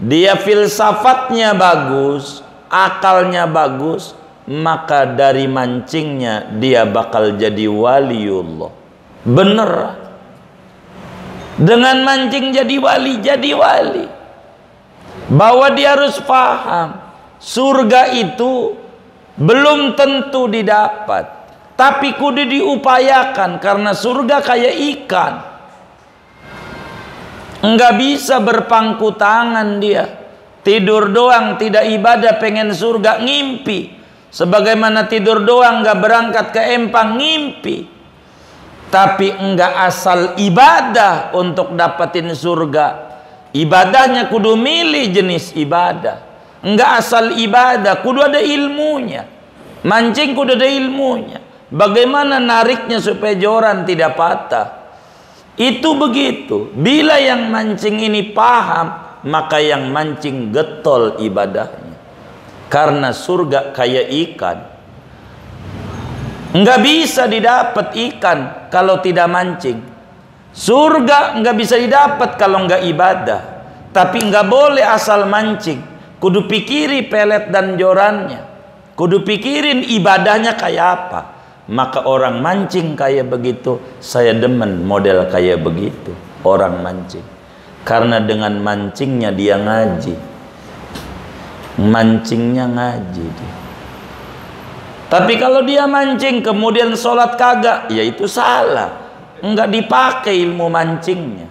S1: dia filsafatnya bagus, akalnya bagus, maka dari mancingnya dia bakal jadi waliullah. Bener. Dengan mancing jadi wali, jadi wali. Bahwa dia harus paham, surga itu belum tentu didapat, tapi kudu diupayakan, karena surga kayak ikan. Enggak bisa berpangku tangan dia. Tidur doang tidak ibadah, pengen surga, ngimpi. Sebagaimana tidur doang enggak berangkat ke empang, ngimpi. Tapi enggak asal ibadah untuk dapetin surga. Ibadahnya kudu milih jenis ibadah. Enggak asal ibadah, kudu ada ilmunya. Mancing kudu ada ilmunya. Bagaimana nariknya supaya joran tidak patah. Itu begitu. Bila yang mancing ini paham, maka yang mancing getol ibadahnya. Karena surga kayak ikan. Enggak bisa didapat ikan kalau tidak mancing. Surga enggak bisa didapat kalau enggak ibadah. Tapi enggak boleh asal mancing. Kudu pikiri pelet dan jorannya. Kudu pikirin ibadahnya kayak apa. Maka orang mancing kayak begitu, saya demen model kayak begitu. Orang mancing. Karena dengan mancingnya dia ngaji. Mancingnya ngaji dia. Tapi kalau dia mancing kemudian sholat kagak, ya itu salah. Enggak dipakai ilmu mancingnya.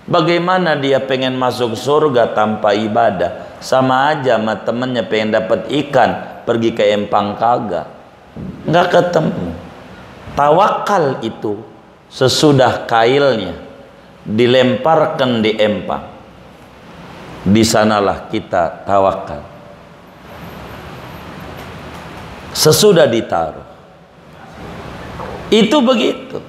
S1: Bagaimana dia pengen masuk surga tanpa ibadah? Sama aja sama temennya pengen dapat ikan, pergi ke empang kagak. Enggak ketemu. Tawakal itu sesudah kailnya dilemparkan di empang. Di sanalah kita tawakal. Sesudah ditaruh, itu begitu,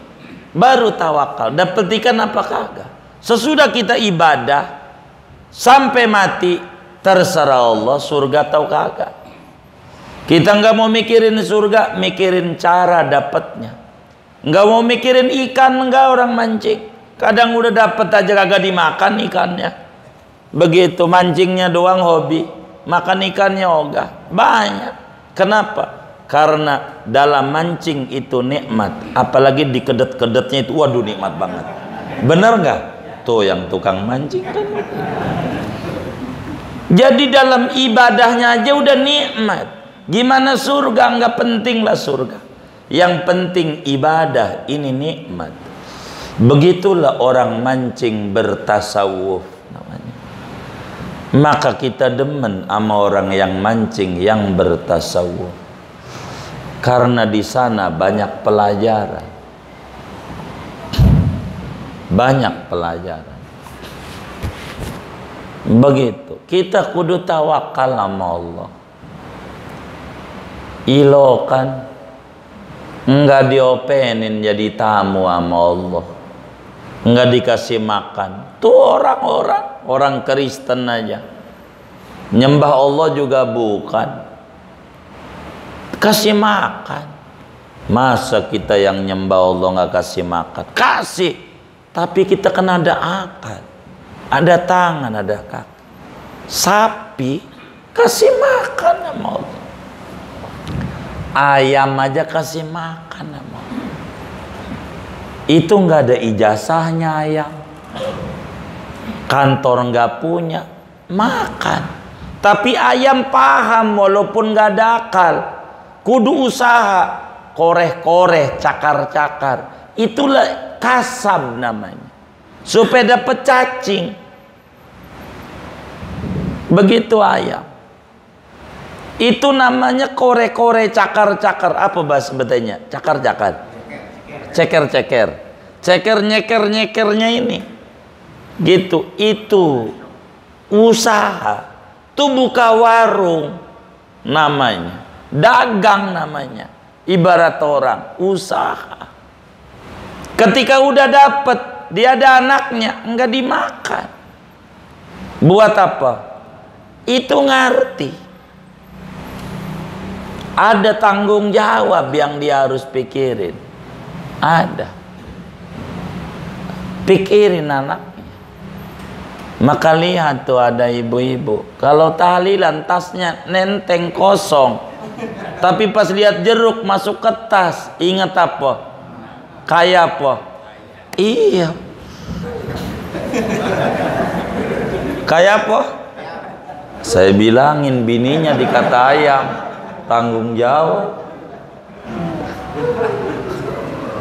S1: baru tawakal. Dapat ikan apa kagak? Sesudah kita ibadah sampai mati, terserah Allah surga atau kagak. Kita nggak mau mikirin surga, mikirin cara dapatnya. Nggak mau mikirin ikan, nggak orang mancing. Kadang udah dapat aja kagak dimakan ikannya. Begitu mancingnya doang hobi, makan ikannya ogah banyak. Kenapa? Karena dalam mancing itu nikmat, apalagi dikedet-kedetnya itu, waduh nikmat banget. Bener nggak? Tuh yang tukang mancing kan. Jadi dalam ibadahnya aja udah nikmat. Gimana surga? Nggak penting lah surga. Yang penting ibadah ini nikmat. Begitulah orang mancing bertasawuf namanya. Maka kita demen sama orang yang mancing yang bertasawuf. Karena di sana banyak pelajaran. Banyak pelajaran. Begitu. Kita kudu tawakal sama Allah. Ilokan enggak diopenin jadi tamu sama Allah. Enggak dikasih makan. Tuh orang Kristen aja. Nyembah Allah juga bukan. Kasih makan. Masa kita yang nyembah Allah nggak kasih makan? Kasih. Tapi kita kan ada akal, ada tangan, ada kaki. Sapi kasih makan sama Allah. Ayam aja kasih makan sama Allah. Itu nggak ada ijazahnya ayam. Kantor nggak punya, makan. Tapi ayam paham walaupun nggak ada akal. Kudu usaha, koreh-koreh, cakar-cakar. Itulah kasab namanya. Supaya dapat cacing. Begitu ayam. Itu namanya koreh-koreh, cakar-cakar. Apa bahasa betulnya? Cakar-cakar. Ceker-ceker. Ceker nyeker-nyekernya ini. Gitu. Itu usaha. Itu buka warung namanya. Dagang namanya. Ibarat orang usaha. Ketika udah dapet, dia ada anaknya, enggak dimakan. Buat apa? Itu ngerti. Ada tanggung jawab yang dia harus pikirin. Ada. Pikirin anaknya. Maka lihat tuh ada ibu-ibu, kalau tahlilan tasnya nenteng kosong, tapi pas lihat jeruk masuk ke tas, ingat apa? Kayak apa? Iya. Kayak apa? Saya bilangin bininya dikata ayam, tanggung jawab.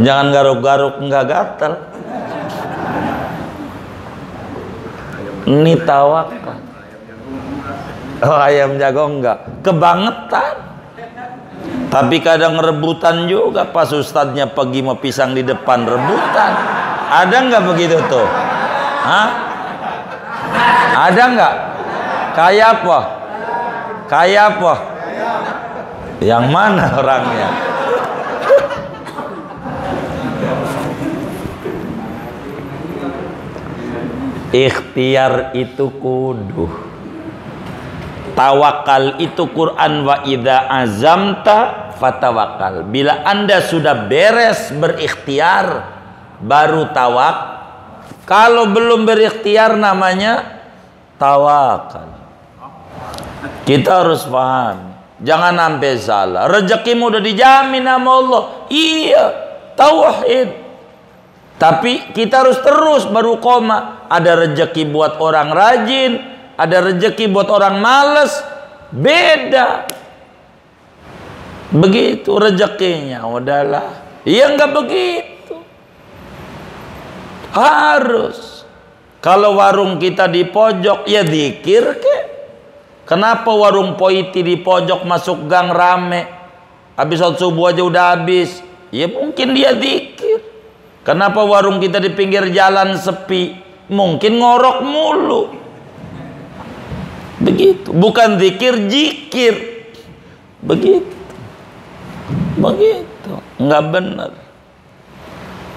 S1: Jangan garuk-garuk nggak gatel. Ini tawakal. Oh, ayam jago enggak? Kebangetan. Tapi kadang rebutan juga pas ustadznya pergi mau pisang di depan, rebutan. Ada nggak begitu tuh? Hah? Ada nggak? Kayak apa? Kayak apa? Yang mana orangnya? Ikhtiar itu kudu. Tawakal itu Quran, wa idza azamta fatawakal. Bila Anda sudah beres berikhtiar baru tawak. Kalau belum berikhtiar namanya tawakal. Kita harus paham. Jangan sampai salah. Rezekimu udah dijamin sama Allah. Iya, tauhid. Tapi kita harus terus baru koma. Ada rezeki buat orang rajin, ada rezeki buat orang males, beda. Begitu rezekinya, udahlah. Iya enggak begitu. Harus. Kalau warung kita di pojok, ya zikir ke. Kenapa warung Poiti di pojok masuk gang rame? Habis sholat subuh aja udah habis. Ya mungkin dia zikir. Kenapa warung kita di pinggir jalan sepi? Mungkin ngorok mulu. Begitu. Bukan zikir, jikir. Begitu. Begitu. Enggak benar.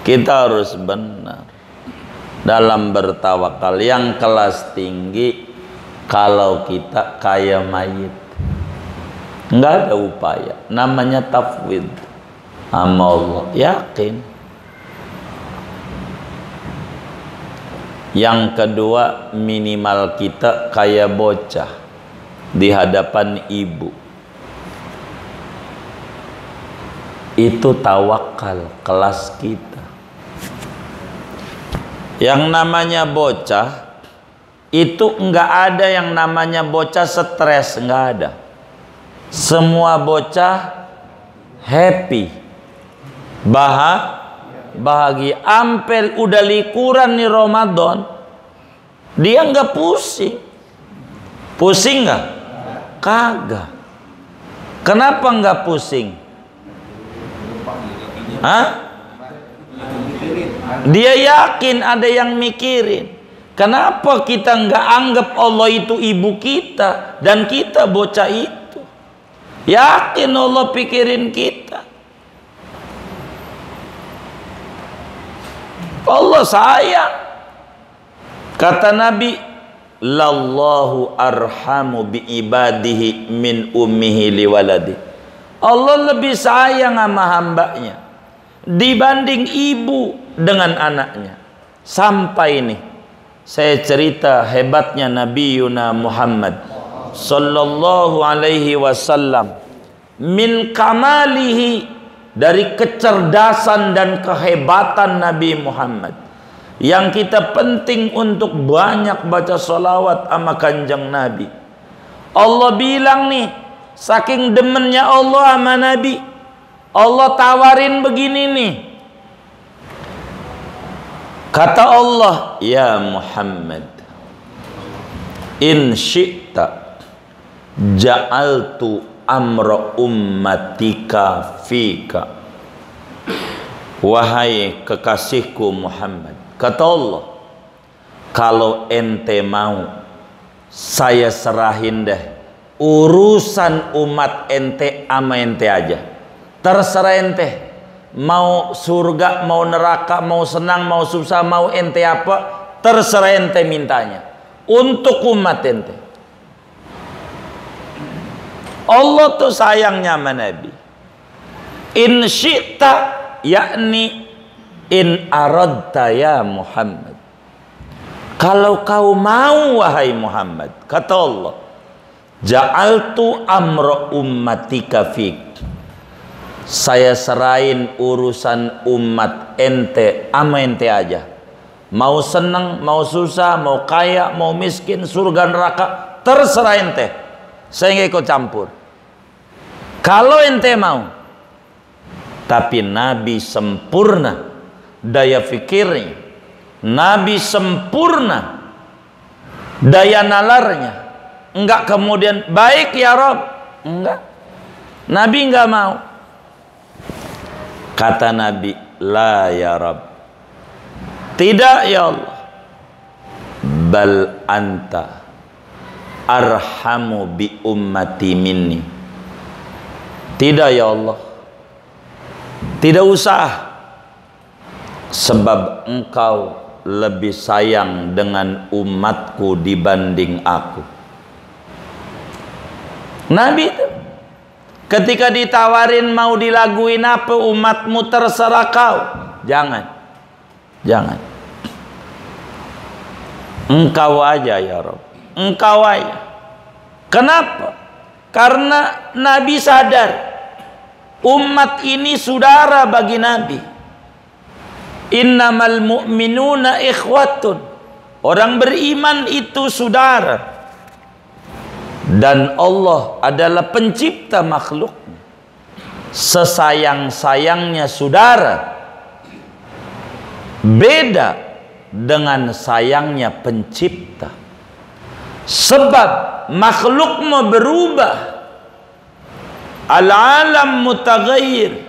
S1: Kita harus benar dalam bertawakal. Yang kelas tinggi, kalau kita kaya mayit, enggak ada upaya. Namanya tafwid sama Allah. Yakin. Yang kedua, minimal kita kayak bocah di hadapan ibu. Itu tawakal kelas kita. Yang namanya bocah itu enggak ada yang namanya bocah stres, enggak ada. Semua bocah happy, bahagia. Ampel udah likuran nih Ramadan, dia nggak pusing. Pusing nggak? Kagak. Kenapa nggak pusing? Hah? Dia yakin ada yang mikirin. Kenapa kita nggak anggap Allah itu ibu kita dan kita bocah itu? Yakin Allah pikirin kita. Allah sayang. Kata Nabi, lallahu arhamu bi ibadihi min ummihi liwaladi. Allah lebih sayang sama hambanya dibanding ibu dengan anaknya. Sampai ini saya cerita hebatnya Nabi Yuna Muhammad sallallahu alaihi wasallam, min kamalihi, dari kecerdasan dan kehebatan Nabi Muhammad, yang kita penting untuk banyak baca salawat sama kanjeng Nabi. Allah bilang nih, saking demennya Allah sama Nabi, Allah tawarin begini nih. Kata Allah, ya Muhammad, in syi'ta ja'altu amra ummatika fika. Wahai kekasihku Muhammad, kata Allah, kalau ente mau, saya serahin deh urusan umat ente ama ente aja. Terserah ente, mau surga, mau neraka, mau senang, mau susah, mau ente apa, terserah ente mintanya untuk umat ente. Allah tuh sayangnya sama Nabi. In syi'ta, yakni in aradta ya Muhammad. Kalau kau mau wahai Muhammad, kata Allah, ja'altu amra ummatika fik. Saya serahin urusan umat ente ama ente aja. Mau senang, mau susah, mau kaya, mau miskin, surga neraka, terserah ente. Saya nggak ikut campur. Kalau ente mau. Tapi Nabi sempurna daya fikirnya. Nabi sempurna daya nalarnya. Enggak kemudian baik ya Rob. Enggak. Nabi enggak mau. Kata Nabi, la ya Rob. Tidak ya Allah. Bal anta arhamu bi ummati minni. Tidak ya Allah. Tidak usah. Sebab engkau lebih sayang dengan umatku dibanding aku. Nabi itu ketika ditawarin mau dilaguin apa umatmu terserah kau. Jangan. Jangan. Engkau aja ya Rabb. Engkau aja. Kenapa? Karena Nabi sadar umat ini saudara bagi Nabi. Innamal mu'minuna ikhwatun. Orang beriman itu saudara. Dan Allah adalah pencipta makhluknya. Sesayang-sayangnya saudara beda dengan sayangnya pencipta. Sebab makhluk mau berubah. Al-alam mutaghayyir,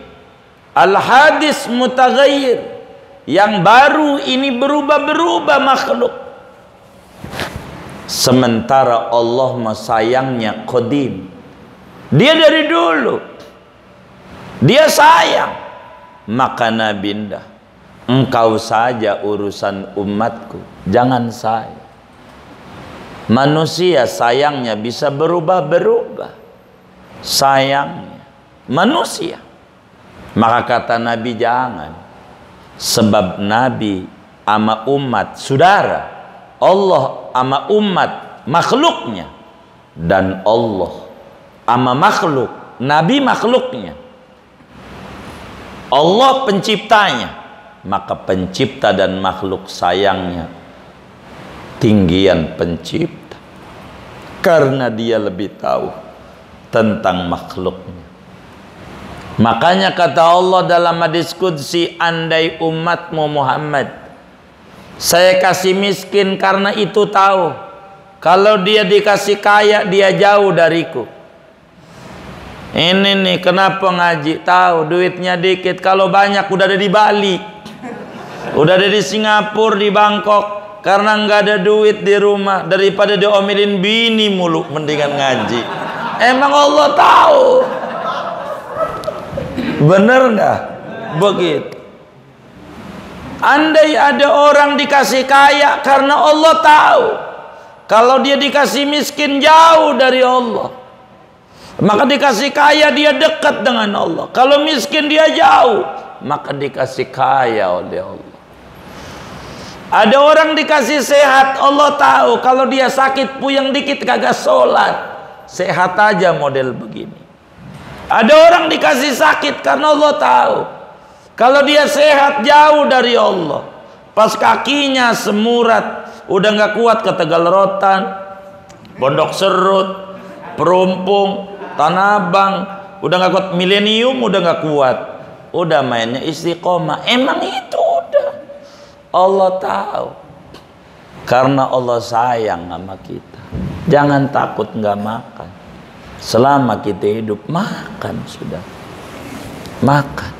S1: al-hadis mutaghayyir. Yang baru ini berubah-berubah makhluk. Sementara Allah sayangnya qadim. Dia dari dulu. Dia sayang. Maka Nabi indah, engkau saja urusan umatku, jangan saya. Manusia sayangnya bisa berubah-berubah. Sayangnya manusia. Maka kata Nabi jangan. Sebab Nabi ama umat saudara, Allah ama umat makhluknya, dan Allah ama makhluk, Nabi makhluknya. Allah penciptanya, maka pencipta dan makhluk sayangnya tinggian pencipta, karena dia lebih tahu tentang makhluknya. Makanya kata Allah dalam hadis qudsi, andai umatmu Muhammad saya kasih miskin karena itu tahu kalau dia dikasih kaya dia jauh dariku. Ini nih kenapa ngaji, tahu duitnya dikit, kalau banyak udah ada di Bali, udah ada di Singapura, di Bangkok. Karena nggak ada duit di rumah, daripada diomelin bini mulu mendingan ngaji. Emang Allah tahu. Bener nggak? Begitu. Andai ada orang dikasih kaya karena Allah tahu kalau dia dikasih miskin jauh dari Allah, maka dikasih kaya dia dekat dengan Allah. Kalau miskin dia jauh, maka dikasih kaya oleh Allah. Ada orang dikasih sehat, Allah tahu kalau dia sakit puyeng dikit kagak sholat, sehat aja model begini. Ada orang dikasih sakit karena Allah tahu kalau dia sehat jauh dari Allah. Pas kakinya semurat, udah nggak kuat ke Tegal Rotan, Pondok Serut, Perumpung, Tanah Abang, udah nggak kuat, Milenium udah nggak kuat, udah mainnya istiqomah. Emang itu udah Allah tahu, karena Allah sayang sama kita. Jangan takut nggak makan. Selama kita hidup makan sudah, makan.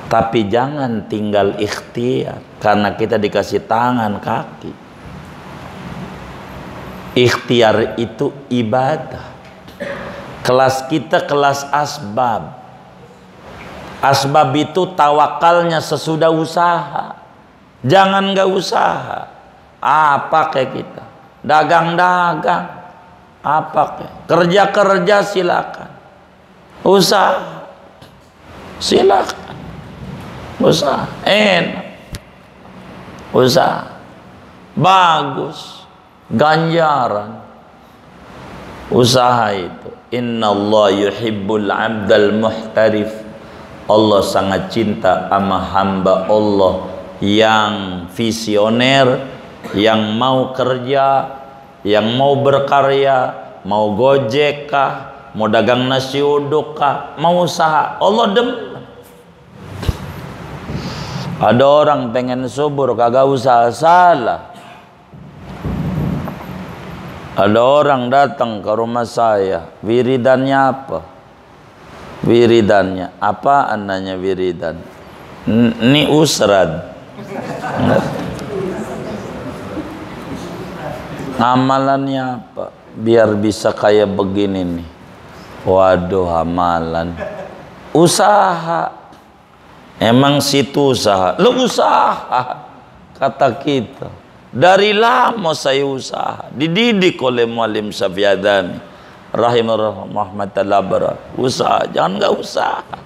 S1: Tapi jangan tinggal ikhtiar karena kita dikasih tangan kaki. Ikhtiar itu ibadah. Kelas kita kelas asbab. Asbab itu tawakalnya sesudah usaha. Jangan nggak usaha. Apa kayak kita? Dagang-dagang. Apa kayak? Kerja-kerja silakan. Usaha. Silakan. Usaha. Enak. Usaha. bagus, ganjaran usaha itu. Innallaha yuhibbul 'abdal muhtarif. Allah sangat cinta sama hamba Allah yang visioner, yang mau kerja, yang mau berkarya, mau gojek kah, mau dagang nasi uduk kah, mau usaha. Allah demen. Ada orang pengen subur kagak usaha, salah. Ada orang datang ke rumah saya, wiridannya apa? Wiridannya apa? Ananya wiridan. Ini usrad. Amalannya apa? Biar bisa kayak begini nih. Waduh, amalan. Usaha. Emang situ usaha. Lu usaha, kata kita. Dari lama saya usaha, dididik oleh Muallim Safiyadani rahimahullah barak. Usaha, jangan nggak usaha.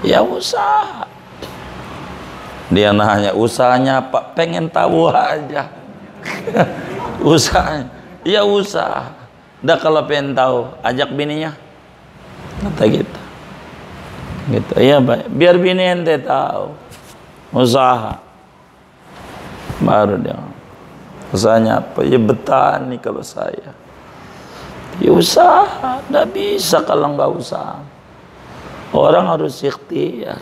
S1: Ya usaha. Dia nanya, usahanya apa? Pengen tahu aja. Usahanya, ya usaha. Dah kalau pengen tahu, ajak bininya. Kata gitu. Gitu. Ya, biar bini ente tahu. Usaha. Baru dia, usahanya apa? Ya betani kalau saya. Ya usaha, nggak bisa kalau nggak usaha. Orang harus ikhtiar.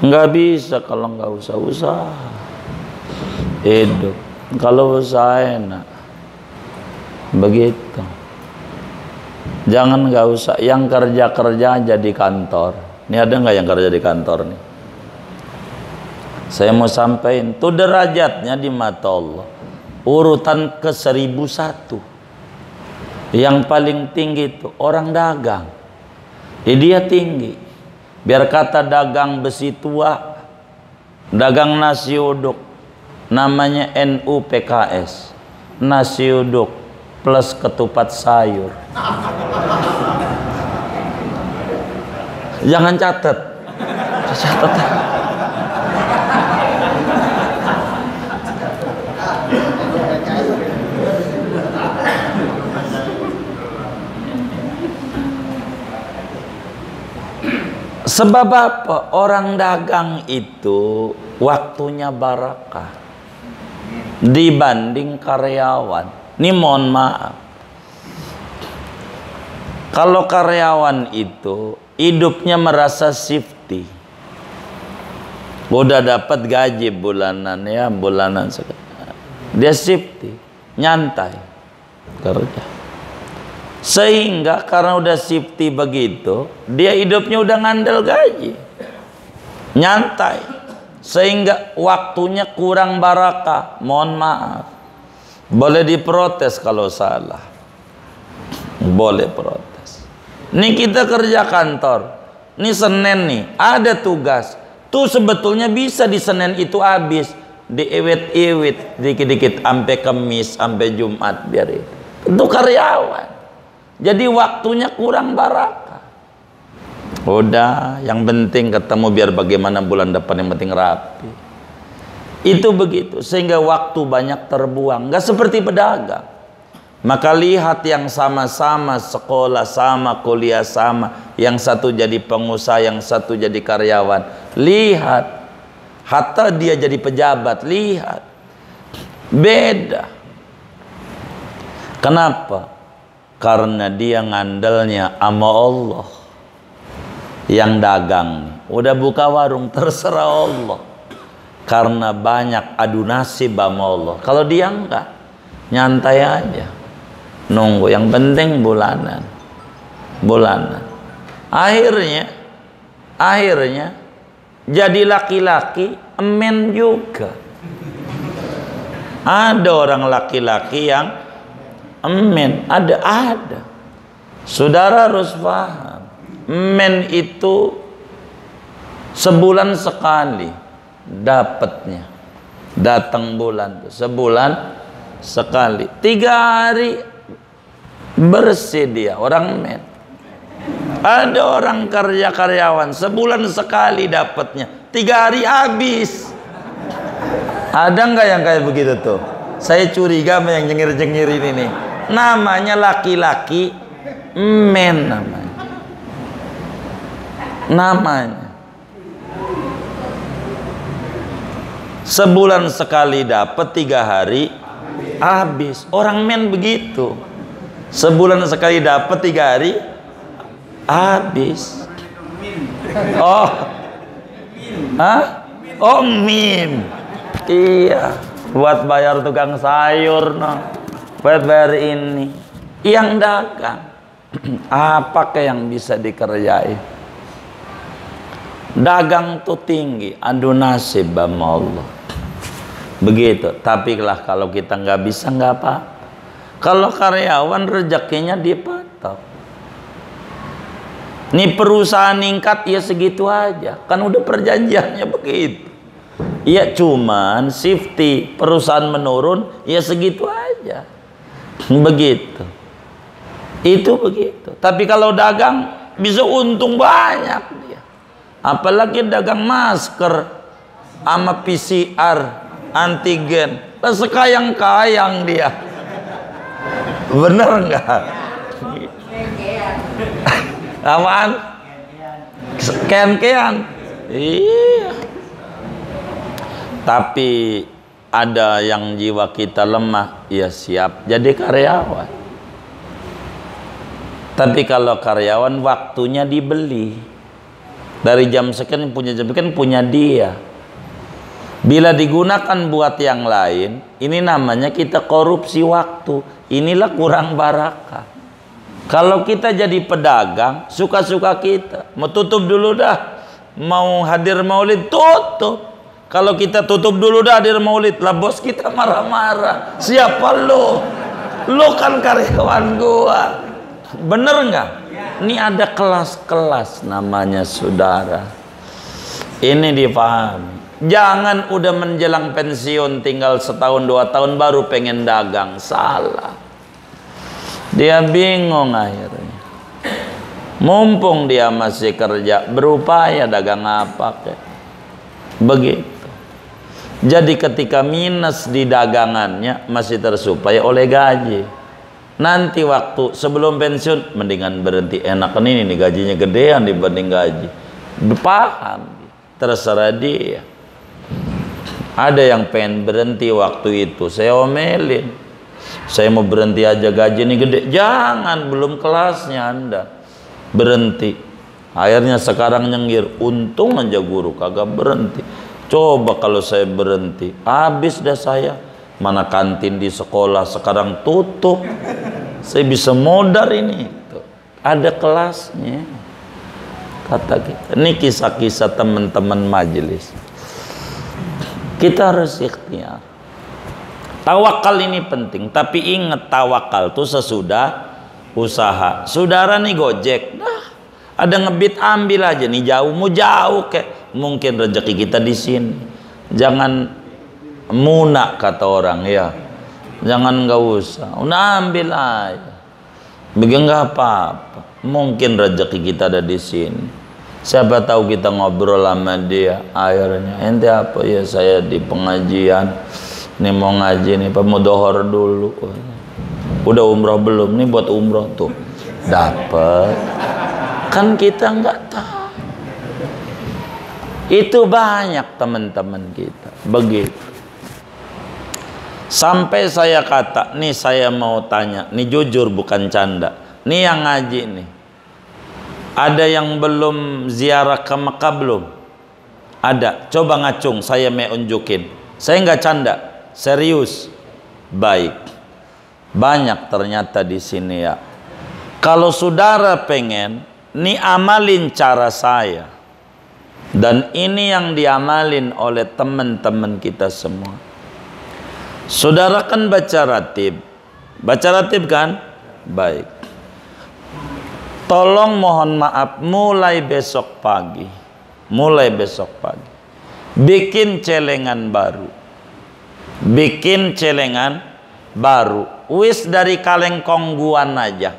S1: Nggak bisa kalau nggak usaha. Hidup. Kalau usaha enak. Begitu. Jangan nggak usah. Yang kerja aja di kantor. Ini ada nggak yang kerja di kantor nih? Saya mau sampaikan, tuh derajatnya di mata Allah urutan ke 1001. Yang paling tinggi itu orang dagang. Dia tinggi. Biar kata dagang besi tua, dagang nasi uduk, namanya NU PKS. Nasi uduk plus ketupat sayur. Jangan catat. Catat. Sebab apa? Orang dagang itu waktunya barakah dibanding karyawan. Ini mohon maaf. Kalau karyawan itu hidupnya merasa safety. Udah dapat gaji bulanan ya, bulanan dia safety, nyantai kerja. Sehingga karena udah safety begitu, dia hidupnya udah ngandel gaji, nyantai. Sehingga waktunya kurang barakah. Mohon maaf, boleh diprotes kalau salah, boleh protes. Ini kita kerja kantor, ini Senin nih ada tugas, tuh sebetulnya bisa di Senin itu habis, diiwit-iwit dikit-dikit sampai Kamis, sampai Jumat, biar itu karyawan. Jadi waktunya kurang barakah. Udah, yang penting ketemu biar bagaimana bulan depan, yang penting rapi. Itu begitu, sehingga waktu banyak terbuang. Gak seperti pedagang. Maka lihat yang sama-sama sekolah, sama kuliah sama, yang satu jadi pengusaha, yang satu jadi karyawan. Lihat, hatta dia jadi pejabat, lihat. Beda. Kenapa? Karena dia ngandelnya sama Allah. Yang dagang udah buka warung, terserah Allah. Karena banyak adu nasib sama Allah. Kalau dia enggak, nyantai aja, nunggu, yang penting bulanan. Akhirnya jadi laki-laki emen juga. Ada orang laki-laki yang emen, ada. Saudara harus paham, men itu sebulan sekali dapatnya. Datang bulan sebulan sekali, 3 hari bersih dia, orang men. Ada orang karyawan sebulan sekali dapatnya, 3 hari habis. Ada nggak yang kayak begitu tuh? Saya curiga sama yang jengir-jengir ini nih. Namanya laki-laki men namanya. Sebulan sekali dapat 3 hari habis. Orang men begitu. Sebulan sekali dapat 3 hari habis. Oh. Hah? Oh, min. Iya. Buat bayar tukang sayur, no. Buat bayar ini. Yang dagang. Apakah yang bisa dikerjain? Dagang tuh tinggi, adu nasib sama Allah. Begitu. Tapi lah kalau kita nggak bisa, nggak apa. Kalau karyawan rezekinya dipatok. Nih perusahaan ningkat ya segitu aja. Kan udah perjanjiannya begitu. Ya cuman safety perusahaan menurun ya segitu aja. Begitu. Itu begitu. Tapi kalau dagang bisa untung banyak dia. Apalagi dagang masker sama PCR antigen. Sekayang-kayang dia. Bener nggak? Apaan? Kean-kean. Iya. Tapi ada yang jiwa kita lemah, ya siap jadi karyawan. Tapi kalau karyawan waktunya dibeli. Dari jam sekian punya jam sekian punya dia. Bila digunakan buat yang lain, ini namanya kita korupsi waktu. Inilah kurang barakah. Kalau kita jadi pedagang, suka-suka kita. Mau tutup dulu dah. Mau hadir maulid, tutup. Kalau kita tutup dulu dah hadir maulid, lah bos kita marah-marah. Siapa lo? Lo kan karyawan gua. Bener nggak? Ini ada kelas-kelas namanya saudara. Ini dipahami. Jangan udah menjelang pensiun tinggal 1-2 tahun baru pengen dagang. Salah. Dia bingung akhirnya. Mumpung dia masih kerja, berupaya dagang apa kek. Begitu. Jadi ketika minus di dagangannya masih tersuplai oleh gaji. Nanti waktu sebelum pensiun mendingan berhenti, enakan ini nih gajinya gedean dibanding gaji. Paham, terserah dia. Ada yang pengen berhenti waktu itu, saya omelin. Saya mau berhenti aja gaji ini gede. Jangan, belum kelasnya Anda. Berhenti. Akhirnya sekarang nyengir, untung aja guru kagak berhenti. Coba kalau saya berhenti, habis dah saya. Mana kantin di sekolah sekarang tutup. Saya bisa modar ini. Ada kelasnya. Kata kita. Ini kisah-kisah teman-teman majelis. Kita harus ikhtiar. Tawakal ini penting. Tapi ingat tawakal itu sesudah usaha. Saudara nih gojek. Nah, ada ngebit ambil aja nih jauh. Mau jauh kayak. Mungkin rezeki kita di sini. Jangan munak kata orang ya. Jangan nggak usah. Udah ambil aja. Begini nggak apa-apa. Mungkin rezeki kita ada di sini. Siapa tahu kita ngobrol sama dia. Akhirnya ente apa ya, saya di pengajian. Nih mau ngaji nih, mau dohor dulu. Udah umroh belum? Nih buat umroh tuh. Dapat. Kan kita nggak tahu. Itu banyak teman-teman kita. Begitu. Sampai saya kata, nih saya mau tanya, nih jujur bukan canda. Nih yang ngaji nih. Ada yang belum ziarah ke Mekah belum? Ada. Coba ngacung, saya mau unjukin. Saya nggak canda, serius. Baik. Banyak ternyata di sini ya. Kalau saudara pengen, nih amalin cara saya. Dan ini yang diamalin oleh teman-teman kita semua. Saudara kan baca ratib. Baca ratib kan? Baik. Tolong mohon maaf, mulai besok pagi. Mulai besok pagi. Bikin celengan baru. Bikin celengan baru. Wis dari kaleng kongguan aja.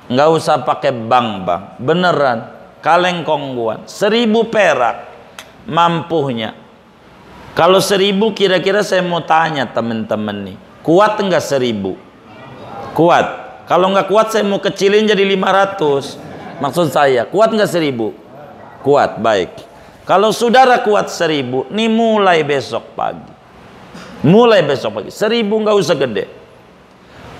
S1: Nggak usah pakai bank-bank. Beneran. Kaleng kongguan. 1000 perak. Mampuhnya. Kalau 1000 kira-kira saya mau tanya teman-teman nih, kuat enggak 1000? Kuat. Kalau enggak kuat saya mau kecilin jadi 500. Maksud saya, kuat enggak 1000? Kuat, baik. Kalau saudara kuat 1000, nih mulai besok pagi. Mulai besok pagi. 1000 enggak usah gede.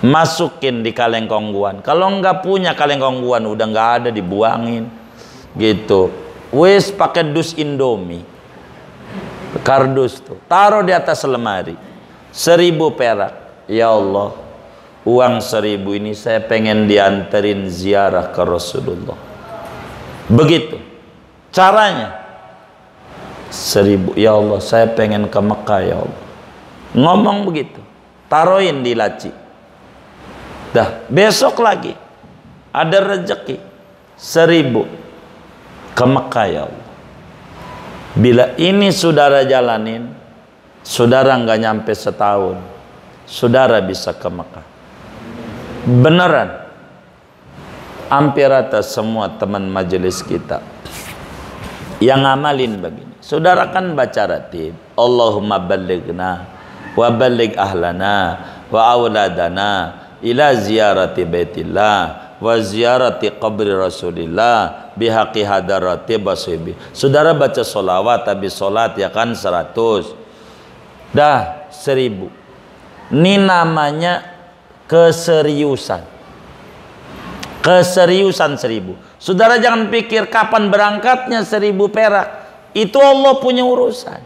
S1: Masukin di kaleng kongguan. Kalau enggak punya kaleng kongguan, udah enggak ada, dibuangin. Gitu. Wes pakai dus Indomie. Kardus tuh. Taruh di atas lemari. 1000 perak. Ya Allah, uang 1000 ini saya pengen dianterin ziarah ke Rasulullah. Begitu. Caranya. 1000. Ya Allah, saya pengen ke Mekah ya Allah. Ngomong begitu. Taruhin di laci. Dah, besok lagi ada rezeki 1000 ke Mekah ya Allah. Bila ini saudara jalanin, saudara nggak nyampe setahun, saudara bisa ke Mekah. Beneran. Hampir rata semua teman majelis kita yang ngamalin begini. Saudara kan baca ratib, Allahumma ballighna wa balligh ahlana wa auladana ila ziyarati baitillah wa ziyarati qabri rasulillah bihaqi hadarati basibi. Saudara baca solawat, habis solat ya kan 100. Dah 1000. Ini namanya keseriusan. Keseriusan 1000. Saudara jangan pikir kapan berangkatnya 1000 perak. Itu Allah punya urusan.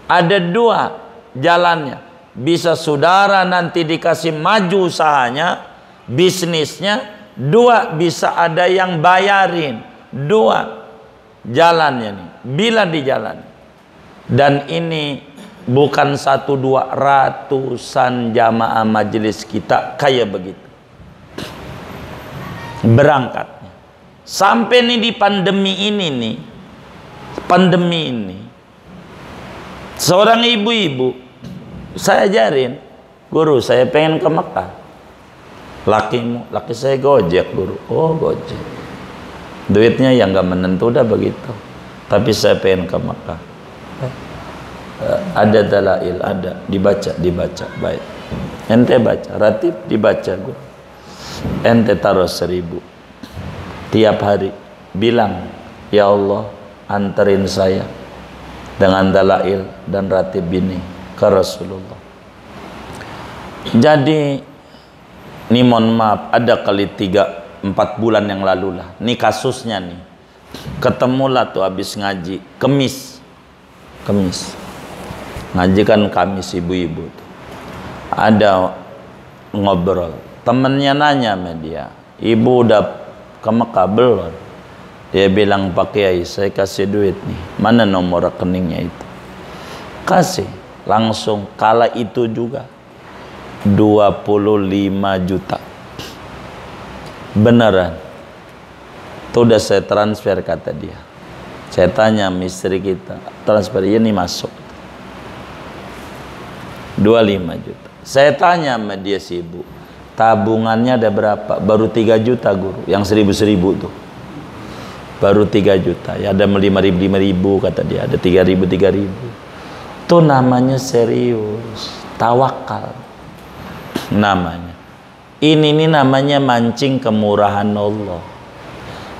S1: Ada 2 jalannya. Bisa saudara nanti dikasih maju usahanya, bisnisnya. 2, bisa ada yang bayarin. 2 jalannya nih, bila dijalani. Dan ini bukan 1, 2, ratusan jamaah majelis kita kayak begitu berangkatnya. Sampai nih di pandemi ini nih, pandemi ini, seorang ibu-ibu saya ajarin, guru saya pengen ke Mekah. Laki saya Gojek guru. Oh Gojek. Duitnya yang nggak menentu udah begitu. Tapi saya pengen ke Mekah. Ada dalail, ada dibaca. Baik. Ente baca, ratib dibaca guru. Ente taruh 1000. Tiap hari bilang, ya Allah anterin saya dengan dalail dan ratib ini ke Rasulullah. Jadi ini mohon maaf, ada kali 3-4 bulan yang lalu lah, ini kasusnya nih, ketemulah tuh habis ngaji Kemis ngaji kan Kamis ibu-ibu tuh. Ada ngobrol, temennya nanya sama dia, ibu udah ke Mekah belum? Dia bilang, Pak Kiai saya kasih duit nih, mana nomor rekeningnya itu? Kasih langsung. Kala itu juga 25 juta beneran. Itu udah saya transfer kata dia. Saya tanya misteri kita, transfer ini masuk 25 juta. Saya tanya sama dia si ibu, tabungannya ada berapa? Baru 3 juta guru, yang 1000 tuh baru 3 juta. Ya ada 5.000 kata dia, ada 3.000. Itu namanya serius, tawakal namanya. Ini namanya mancing kemurahan Allah.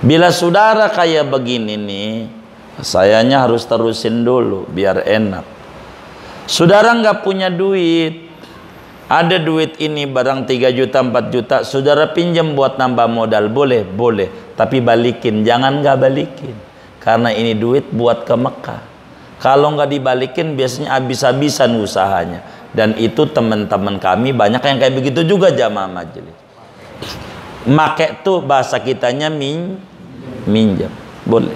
S1: Bila saudara kayak begini nih, sayanya harus terusin dulu biar enak. Saudara nggak punya duit, ada duit ini barang 3 juta 4 juta, saudara pinjam buat nambah modal, boleh, tapi balikin, jangan nggak balikin, karena ini duit buat ke Mekah. Kalau nggak dibalikin biasanya habis-habisan usahanya. Dan itu teman-teman kami banyak yang kayak begitu juga jamaah majelis. Make tuh bahasa kitanya minjam, boleh.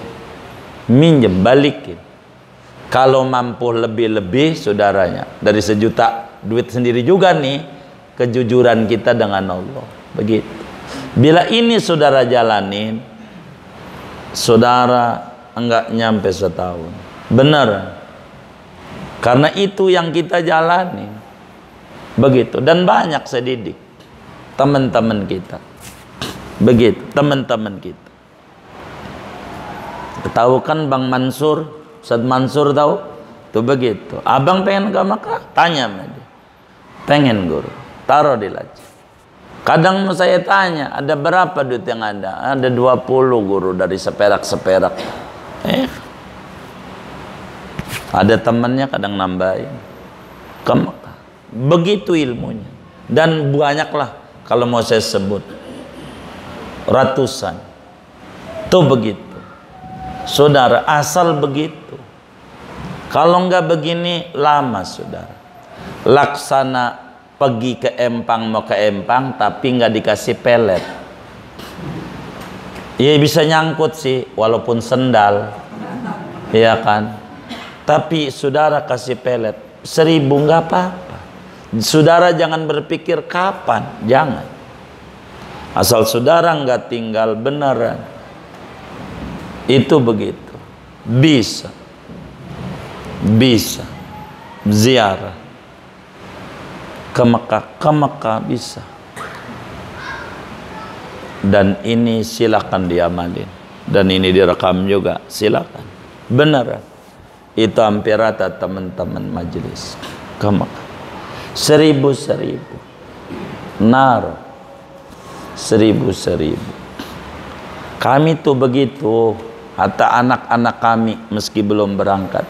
S1: Minjam, balikin. Kalau mampu lebih-lebih saudaranya, dari 1 juta duit sendiri juga nih, kejujuran kita dengan Allah. Begitu. Bila ini saudara jalanin, saudara enggak nyampe setahun. Benar. Karena itu yang kita jalani. Begitu. Dan banyak saya didik teman-teman kita. Begitu, teman-teman kita. Tahu kan Bang Mansur, Ustaz Mansur tahu? Tuh begitu. Abang pengen ke Mekah, tanya sama dia. Pengen guru, taruh di laci. Kadang saya tanya, ada berapa duit yang ada? Ada 20 guru, dari seperak-seperak. Ada temannya kadang nambahin. Ke Mekah. Begitu ilmunya. Dan banyaklah kalau mau saya sebut. Ratusan. Tuh begitu. Saudara, asal begitu. Kalau enggak begini, lama saudara. Laksana pergi ke Empang, mau ke Empang, tapi enggak dikasih pelet. Iya bisa nyangkut sih, walaupun sendal. Iya kan? Tapi saudara kasih pelet, 1000 enggak apa-apa. Saudara jangan berpikir kapan, jangan. Asal saudara enggak tinggal beneran. Itu begitu. Bisa ziarah ke Mekah bisa. Dan ini silakan diamalin, dan ini direkam juga, silakan. Beneran itu hampir rata teman-teman majelis ke Mekah. 1000 naruh 1000. Kami tuh begitu. Hatta anak-anak kami meski belum berangkat,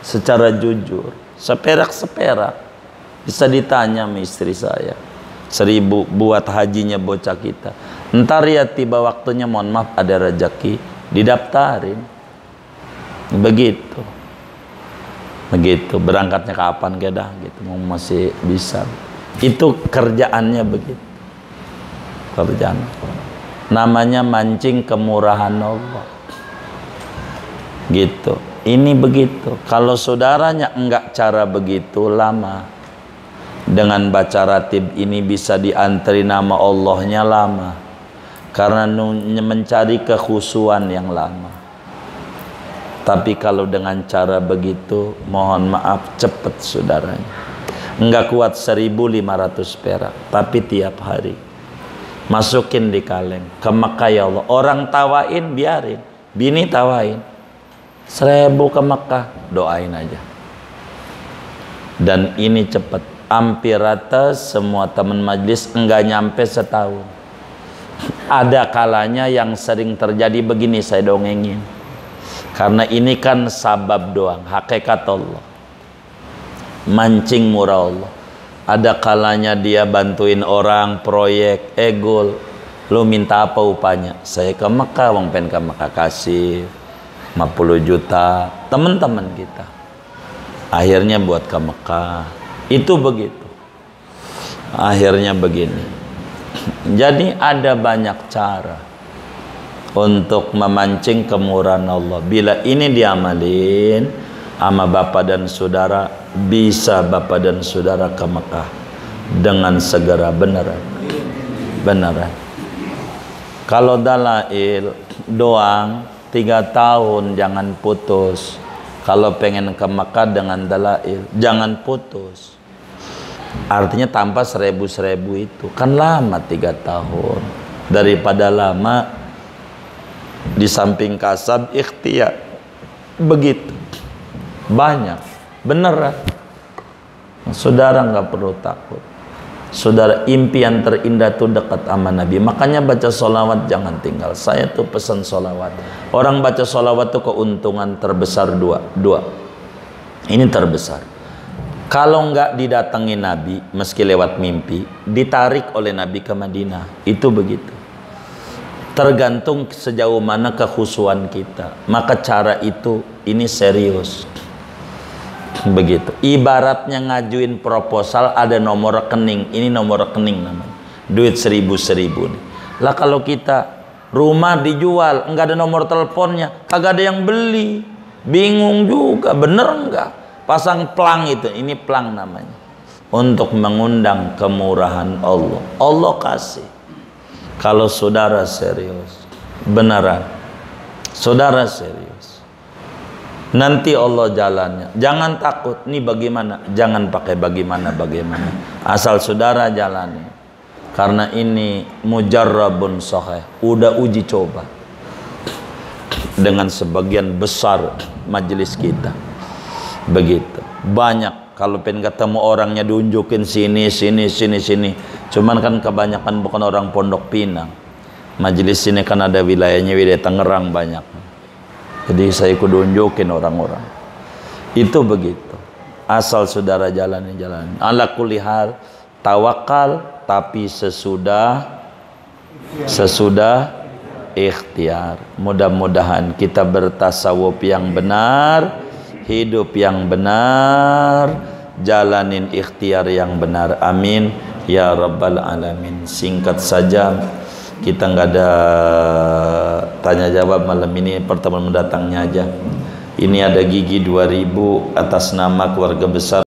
S1: secara jujur, seperak-seperak bisa ditanya sama istri saya. 1000 buat hajinya bocah kita. Ntar ya tiba waktunya, mohon maaf ada rezeki, didaftarin. Begitu berangkatnya kapan kedah gitu, masih bisa. Itu kerjaannya begitu. Kerjaan namanya mancing kemurahan Allah. Gitu. Ini begitu. Kalau saudaranya enggak cara begitu, lama. Dengan baca ratib ini bisa diantri nama Allahnya lama. Karena mencari kekhusuan yang lama. Tapi kalau dengan cara begitu, mohon maaf, cepet saudaranya. Enggak kuat 1500 perak, tapi tiap hari masukin di kaleng ke Mekah. Ya Allah, orang tawain biarin, bini tawain 1000 ke Mekah, doain aja. Dan ini cepat, hampir rata semua teman majlis enggak nyampe setahun. Ada kalanya yang sering terjadi begini, saya dongengin. Karena ini kan sabab doang, hakikat Allah. Mancing murah Allah. Ada kalanya dia bantuin orang proyek, egol. Lu minta apa upahnya? Saya ke Mekah, wong pengen ke Mekah, kasih 50 juta. Teman-teman kita akhirnya buat ke Mekah. Itu begitu. Akhirnya begini. Jadi ada banyak cara untuk memancing kemurahan Allah. Bila ini diamalin sama bapak dan saudara, bisa bapak dan saudara ke Mekah dengan segera. Beneran. Kalau dalail doang 3 tahun jangan putus. Kalau pengen ke Mekah dengan dalail jangan putus. Artinya tanpa 1000 itu kan lama, 3 tahun. Daripada lama di samping kasab ikhtiar. Begitu banyak. Beneran. Saudara nggak perlu takut. Saudara, impian terindah tuh dekat sama Nabi. Makanya baca sholawat jangan tinggal. Saya tuh pesan sholawat. Orang baca sholawat tuh keuntungan terbesar dua. Ini terbesar. Kalau nggak didatangi Nabi, meski lewat mimpi, ditarik oleh Nabi ke Madinah. Itu begitu. Tergantung sejauh mana kekhusuan kita. Maka cara itu ini serius. Begitu. Ibaratnya ngajuin proposal, ada nomor rekening. Ini nomor rekening namanya. Duit 1000 nih. Lah kalau kita rumah dijual, enggak ada nomor teleponnya, kagak ada yang beli. Bingung juga, bener enggak? Pasang plang itu, ini plang namanya. Untuk mengundang kemurahan Allah. Allah kasih. Kalau saudara serius, beneran. Saudara serius. Nanti Allah jalannya. Jangan takut. Nih bagaimana? Jangan pakai bagaimana. Asal saudara jalani. Karena ini mujarrabun sahih. Udah uji coba. Dengan sebagian besar majelis kita. Begitu. Banyak kalau pengen ketemu orangnya diunjukin sini. Cuman kan kebanyakan bukan orang Pondok Pinang. Majelis ini kan ada wilayahnya, wilayah Tangerang banyak. Jadi saya kudu unjukin orang-orang. Itu begitu. Asal saudara jalani. Ala kulli hal, tawakal tapi sesudah ikhtiar. Mudah-mudahan kita bertasawuf yang benar, hidup yang benar, jalanin ikhtiar yang benar. Amin ya rabbal alamin. Singkat saja, kita nggak ada tanya jawab malam ini, pertemuan mendatangnya aja. Ini ada Gigi 2000 atas nama keluarga besar